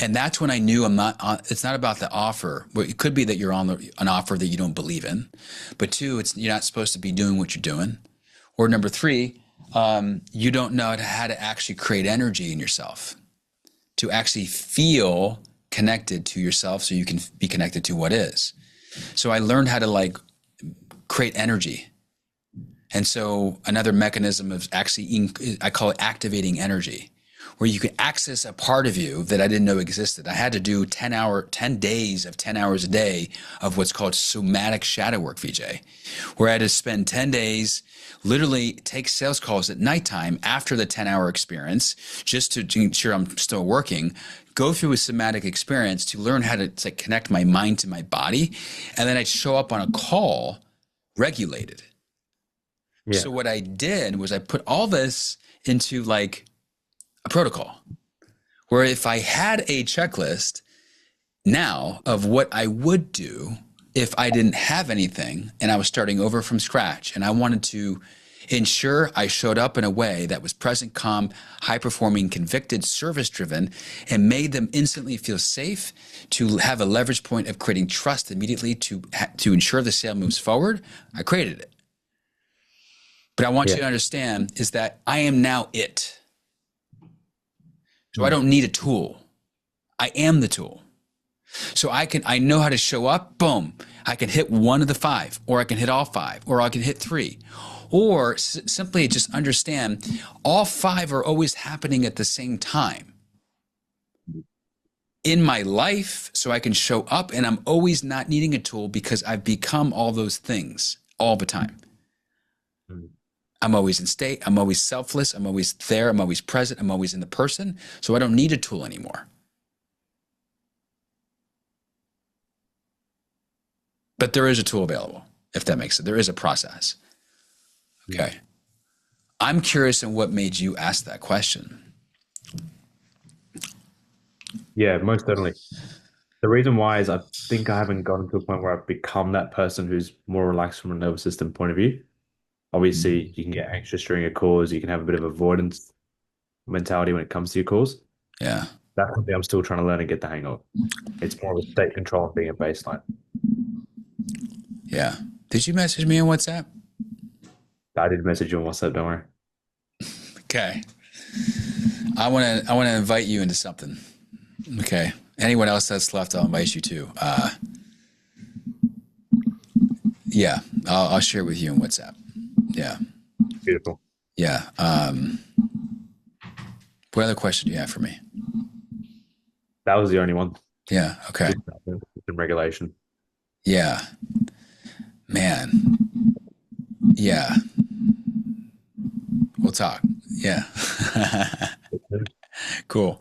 And that's when I knew it's not about the offer. It could be that you're on an offer that you don't believe in. But two, you're not supposed to be doing what you're doing. Or number three, you don't know how to actually create energy in yourself, to actually feel connected to yourself so you can be connected to what is. So I learned how to like create energy. And so another mechanism of actually, I call it activating energy, where you can access a part of you that I didn't know existed. I had to do 10 days of 10 hours a day of what's called somatic shadow work, VJ, where I had to spend 10 days, literally take sales calls at nighttime after the 10-hour experience, just to ensure I'm still working, go through a somatic experience to learn how to like connect my mind to my body. And then I'd show up on a call regulated. Yeah. So what I did was I put all this into like a protocol, where if I had a checklist now of what I would do if I didn't have anything and I was starting over from scratch, and I wanted to ensure I showed up in a way that was present, calm, high-performing, convicted, service-driven, and made them instantly feel safe, to have a leverage point of creating trust immediately to ensure the sale moves forward, I created it. But I want you to understand is that I am now it. So I don't need a tool. I am the tool. So I know how to show up, boom. I can hit one of the 5, or I can hit all 5, or I can hit 3. Or simply just understand all 5 are always happening at the same time in my life, so I can show up, and I'm always not needing a tool because I've become all those things all the time. I'm always in state. I'm always selfless. I'm always there. I'm always present. I'm always in the person. So I don't need a tool anymore. But there is a tool available, if that makes sense. There is a process. Okay. I'm curious in what made you ask that question. Yeah, most certainly. The reason why is I think I haven't gotten to a point where I've become that person who's more relaxed from a nervous system point of view. Obviously, you can get anxious during your calls. You can have a bit of avoidance mentality when it comes to your calls. Yeah. That's something I'm still trying to learn and get the hang of. It's more of a state control and being a baseline. Yeah. Did you message me on WhatsApp? I did message you on WhatsApp, don't worry. Okay. I want to invite you into something. Okay. Anyone else that's left, I'll invite you to. Yeah. I'll share with you on WhatsApp. Yeah. Beautiful. Yeah. What other question do you have for me? That was the only one. Yeah. Okay. In regulation. Yeah. Man. Yeah. We'll talk. Yeah. Cool.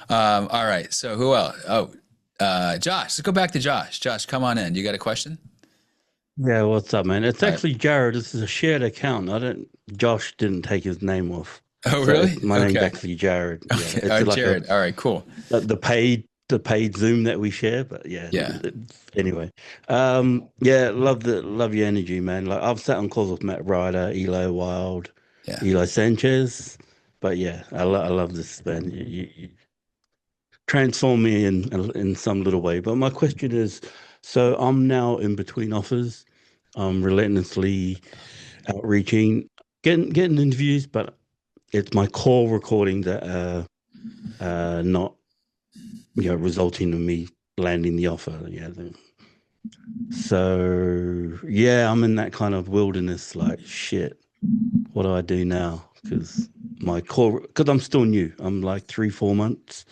All right. So who else? Oh, Josh. Let's go back to Josh. Josh, come on in. You got a question? Yeah, what's up, man? It's actually Jared. This is a shared account. Josh didn't take his name off. Oh, really? My name's actually Jared. Yeah, Okay. it's like Jared. All right, cool. The paid Zoom that we share, but yeah. Anyway, love your energy, man. Like I've sat on calls with Matt Ryder, Elo Wild, Eli Sanchez, but yeah, I love this, man. You transform me in some little way. But my question is, so I'm now in between offers. I'm relentlessly outreaching. getting interviews, but it's my call recording that not resulting in me landing the offer. Yeah. So yeah, I'm in that kind of wilderness. Like shit, what do I do now? Because I'm still new. I'm like 3-4 months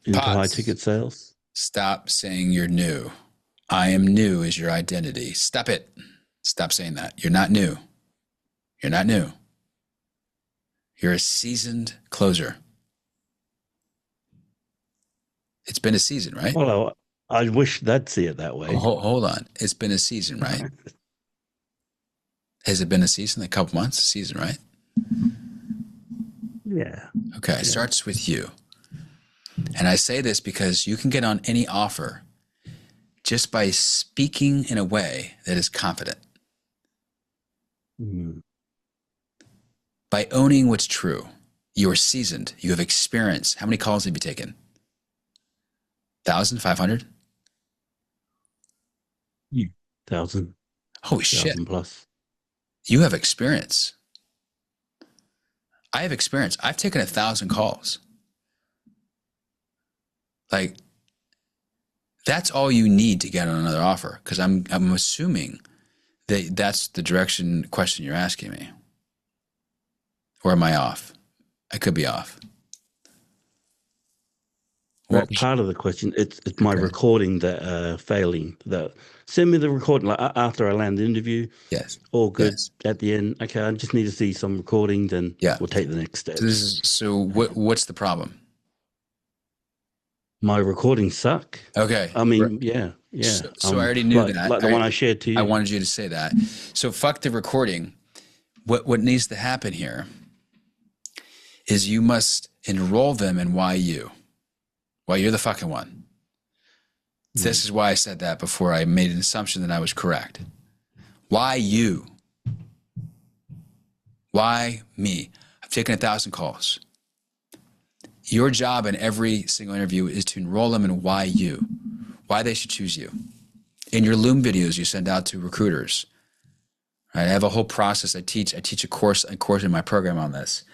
into Pause. high ticket sales. Stop saying you're new. I am new is your identity. Stop it. Stop saying that. You're not new. You're not new. You're a seasoned closer. It's been a season, right? Well, I wish they'd see it that way. Oh, hold on. It's been a season, right? Has it been a season? A couple months? A season, right? Yeah. Okay. It starts with you. And I say this because you can get on any offer just by speaking in a way that is confident. Mm. By owning what's true. You're seasoned. You have experience. How many calls have you taken? 1,000? 500? 1,000. Holy shit. 1,000 plus. You have experience. I have experience. I've taken 1,000 calls. Like, that's all you need to get on another offer. Because I'm assuming that that's the question you're asking me. Or am I off? I could be off. Well, part of the question, it's my recording that failing. That send me the recording like after I land the interview. Yes. All good. Yes. At the end, okay, I just need to see some recording, then we'll take the next step. So what's the problem? My recordings suck. Okay. I mean, yeah. So I already knew that. Like the one I shared to you. I wanted you to say that. So fuck the recording. What needs to happen here is you must enroll them in why you. Well, you're the fucking one. This is why I said that before I made an assumption that I was correct. Why you? Why me? I've taken 1,000 calls. Your job in every single interview is to enroll them in why you. Why they should choose you. In your Loom videos you send out to recruiters. Right? I have a whole process. I teach a course in my program on this.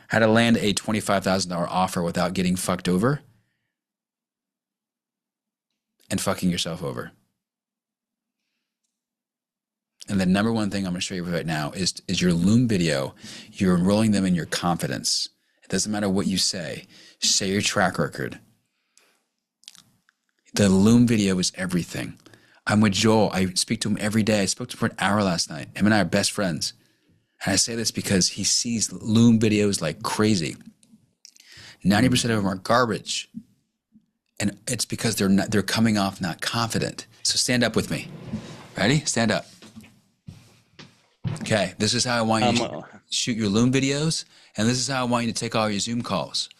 How to land a $25,000 offer without getting fucked over. And fucking yourself over. And the number one thing I'm going to show you right now is your Loom video. You're enrolling them in your confidence. It doesn't matter what you say. Say your track record. The Loom video is everything. I'm with Joel. I speak to him every day. I spoke to him for an hour last night. Him and I are best friends. And I say this because he sees Loom videos like crazy. 90% of them are garbage. And it's because they're coming off not confident. So stand up with me. Ready? Stand up. Okay, this is how I want you to shoot your Loom videos, and this is how I want you to take all your Zoom calls.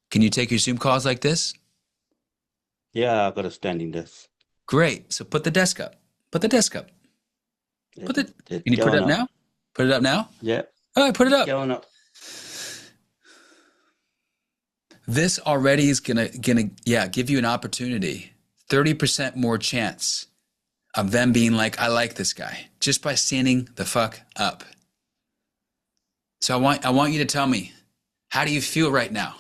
Can you take your Zoom calls like this? Yeah, I've got a standing desk. Great. So put the desk up. Put the desk up. Can you put it up now? Put it up now? Yeah. All right, put it up. Going up. This already is gonna give you an opportunity, 30% more chance of them being like, I like this guy, just by standing the fuck up. So I want you to tell me, how do you feel right now?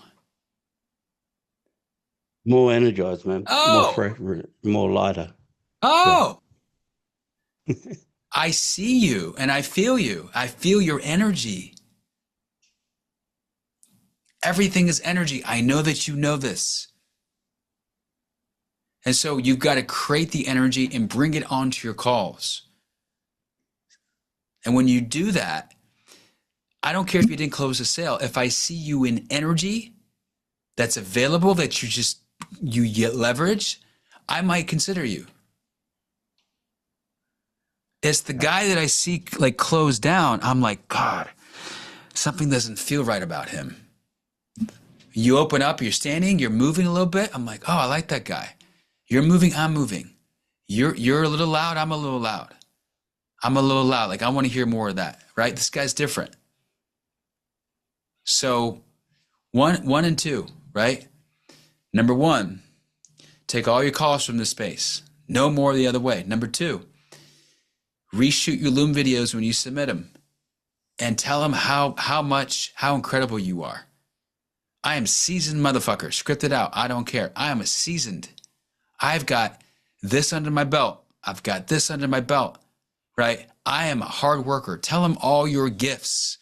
More energized, man. Oh. More fresh, more lighter. Oh. Yeah. I see you and I feel you. I feel your energy. Everything is energy. I know that you know this. And so you've got to create the energy and bring it onto your calls. And when you do that, I don't care if you didn't close a sale. If I see you in energy that's available, that you get leverage, I might consider you. It's the guy that I see like closed down. I'm like, God, something doesn't feel right about him. You open up, you're standing, you're moving a little bit. I'm like, oh, I like that guy. You're moving, I'm moving. You're a little loud, I'm a little loud. I'm a little loud. Like, I want to hear more of that, right? This guy's different. So one and two, right? Number one, take all your calls from this space. No more the other way. Number two, reshoot your Loom videos when you submit them. and tell them how incredible you are. I am seasoned motherfucker. Script it out. I don't care. I am a seasoned. I've got this under my belt. I've got this under my belt, right? I am a hard worker. Tell them all your gifts.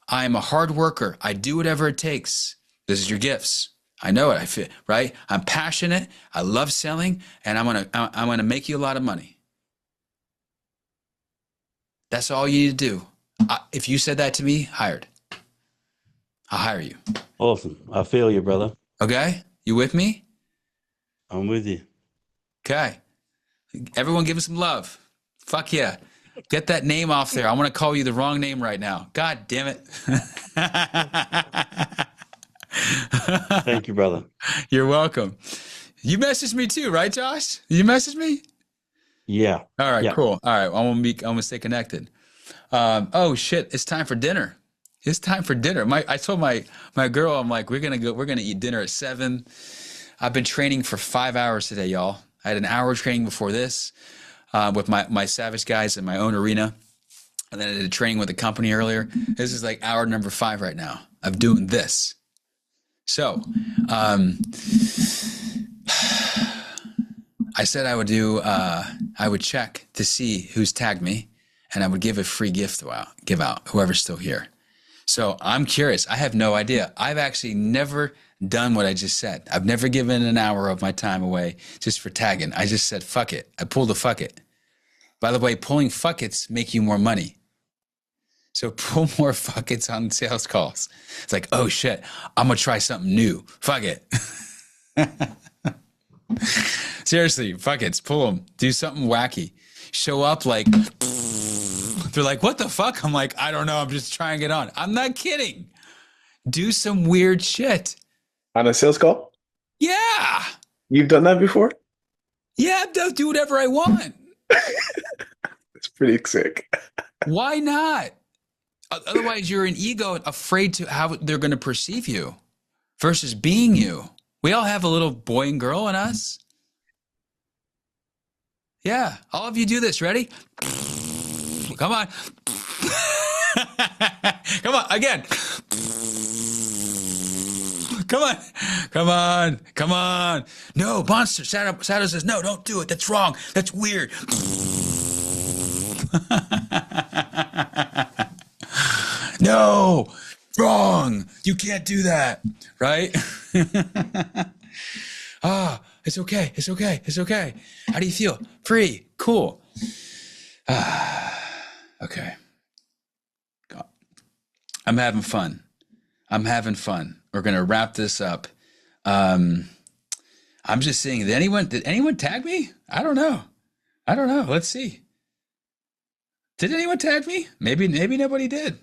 I am a hard worker. I do whatever it takes. This is your gifts. I know it. I feel right. I'm passionate. I love selling, and I'm gonna make you a lot of money. That's all you need to do. If you said that to me, hired. I'll hire you. Awesome. I feel you, brother. Okay? You with me? I'm with you. Okay. Everyone give him some love. Fuck yeah. Get that name off there. I want to call you the wrong name right now. God damn it. Thank you, brother. You're welcome. You messaged me too, right, Josh? You messaged me? Yeah. All right, yeah. cool. All right. I'm gonna stay connected. Oh shit, it's time for dinner. It's time for dinner. I told my girl, I'm like, we're gonna eat dinner at 7. I've been training for 5 hours today, y'all. I had an hour training before this with my Savage guys in my own arena. And then I did a training with the company earlier. This is like hour number 5 right now of doing this. So I said I would check to see who's tagged me, and I would give a free gift give out, whoever's still here. So I'm curious. I have no idea. I've actually never done what I just said. I've never given an hour of my time away just for tagging. I just said, fuck it. I pulled a fuck it. By the way, pulling fuck it's make you more money. So pull more fuck it's on sales calls. It's like, oh shit, I'm going to try something new. Fuck it. Seriously, fuck it. Pull them. Do something wacky. Show up like, they're like, what the fuck? I'm like, I don't know. I'm just trying it on. I'm not kidding. Do some weird shit. On a sales call? Yeah. You've done that before? Yeah, I'll do whatever I want. It's pretty sick. Why not? Otherwise, you're an ego afraid to how they're going to perceive you versus being you. We all have a little boy and girl in us. Yeah. All of you do this. Ready? Come on. Come on. Again. Come on. Come on. Come on. No, monster. Shadow says, no, don't do it. That's wrong. That's weird. No, wrong. You can't do that. Right? It's okay. It's okay. It's okay. How do you feel? Free. Cool. Okay. I'm having fun. We're going to wrap this up. I'm just saying, did anyone tag me? I don't know. Let's see. Did anyone tag me? Maybe nobody did.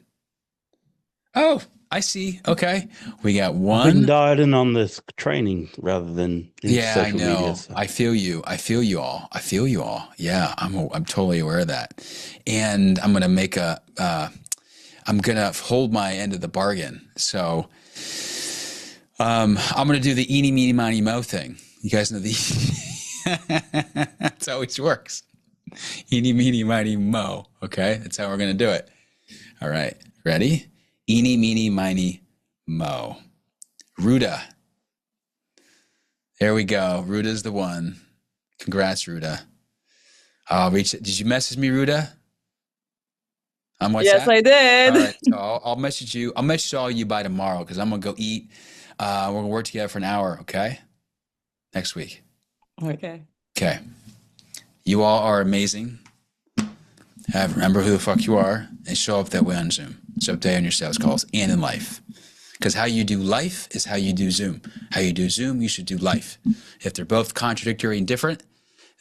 Oh, I see. Okay. We got one. I've been dialed in on this training rather than in social I know. media. So. I feel you all. Yeah, I'm totally aware of that. And I'm going to I'm going to hold my end of the bargain. So I'm going to do the eeny, meeny, miny, mo thing. You guys know that's how it always works. Eeny, meeny, miny, mo. Okay. That's how we're going to do it. All right. Ready? Eeny, meeny, miny, mo. Ruda. There we go. Ruda's the one. Congrats, Ruda. Did you message me, Ruda? On WhatsApp? Yes, I did. All right, so I'll message you. I'll message all you by tomorrow because I'm gonna go eat. We're gonna work together for an hour, okay? Next week. Okay. Okay. You all are amazing. Remember who the fuck you are and show up that way on Zoom. Show up that way on your sales calls and in life. Because how you do life is how you do Zoom. How you do Zoom, you should do life. If they're both contradictory and different,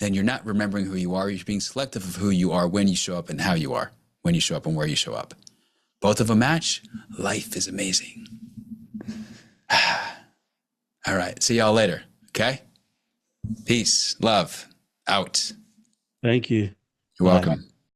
then you're not remembering who you are. You're being selective of who you are when you show up and how you are, when you show up and where you show up. Both of them match. Life is amazing. All right. See y'all later. Okay? Peace. Love. Out. Thank you. You're welcome.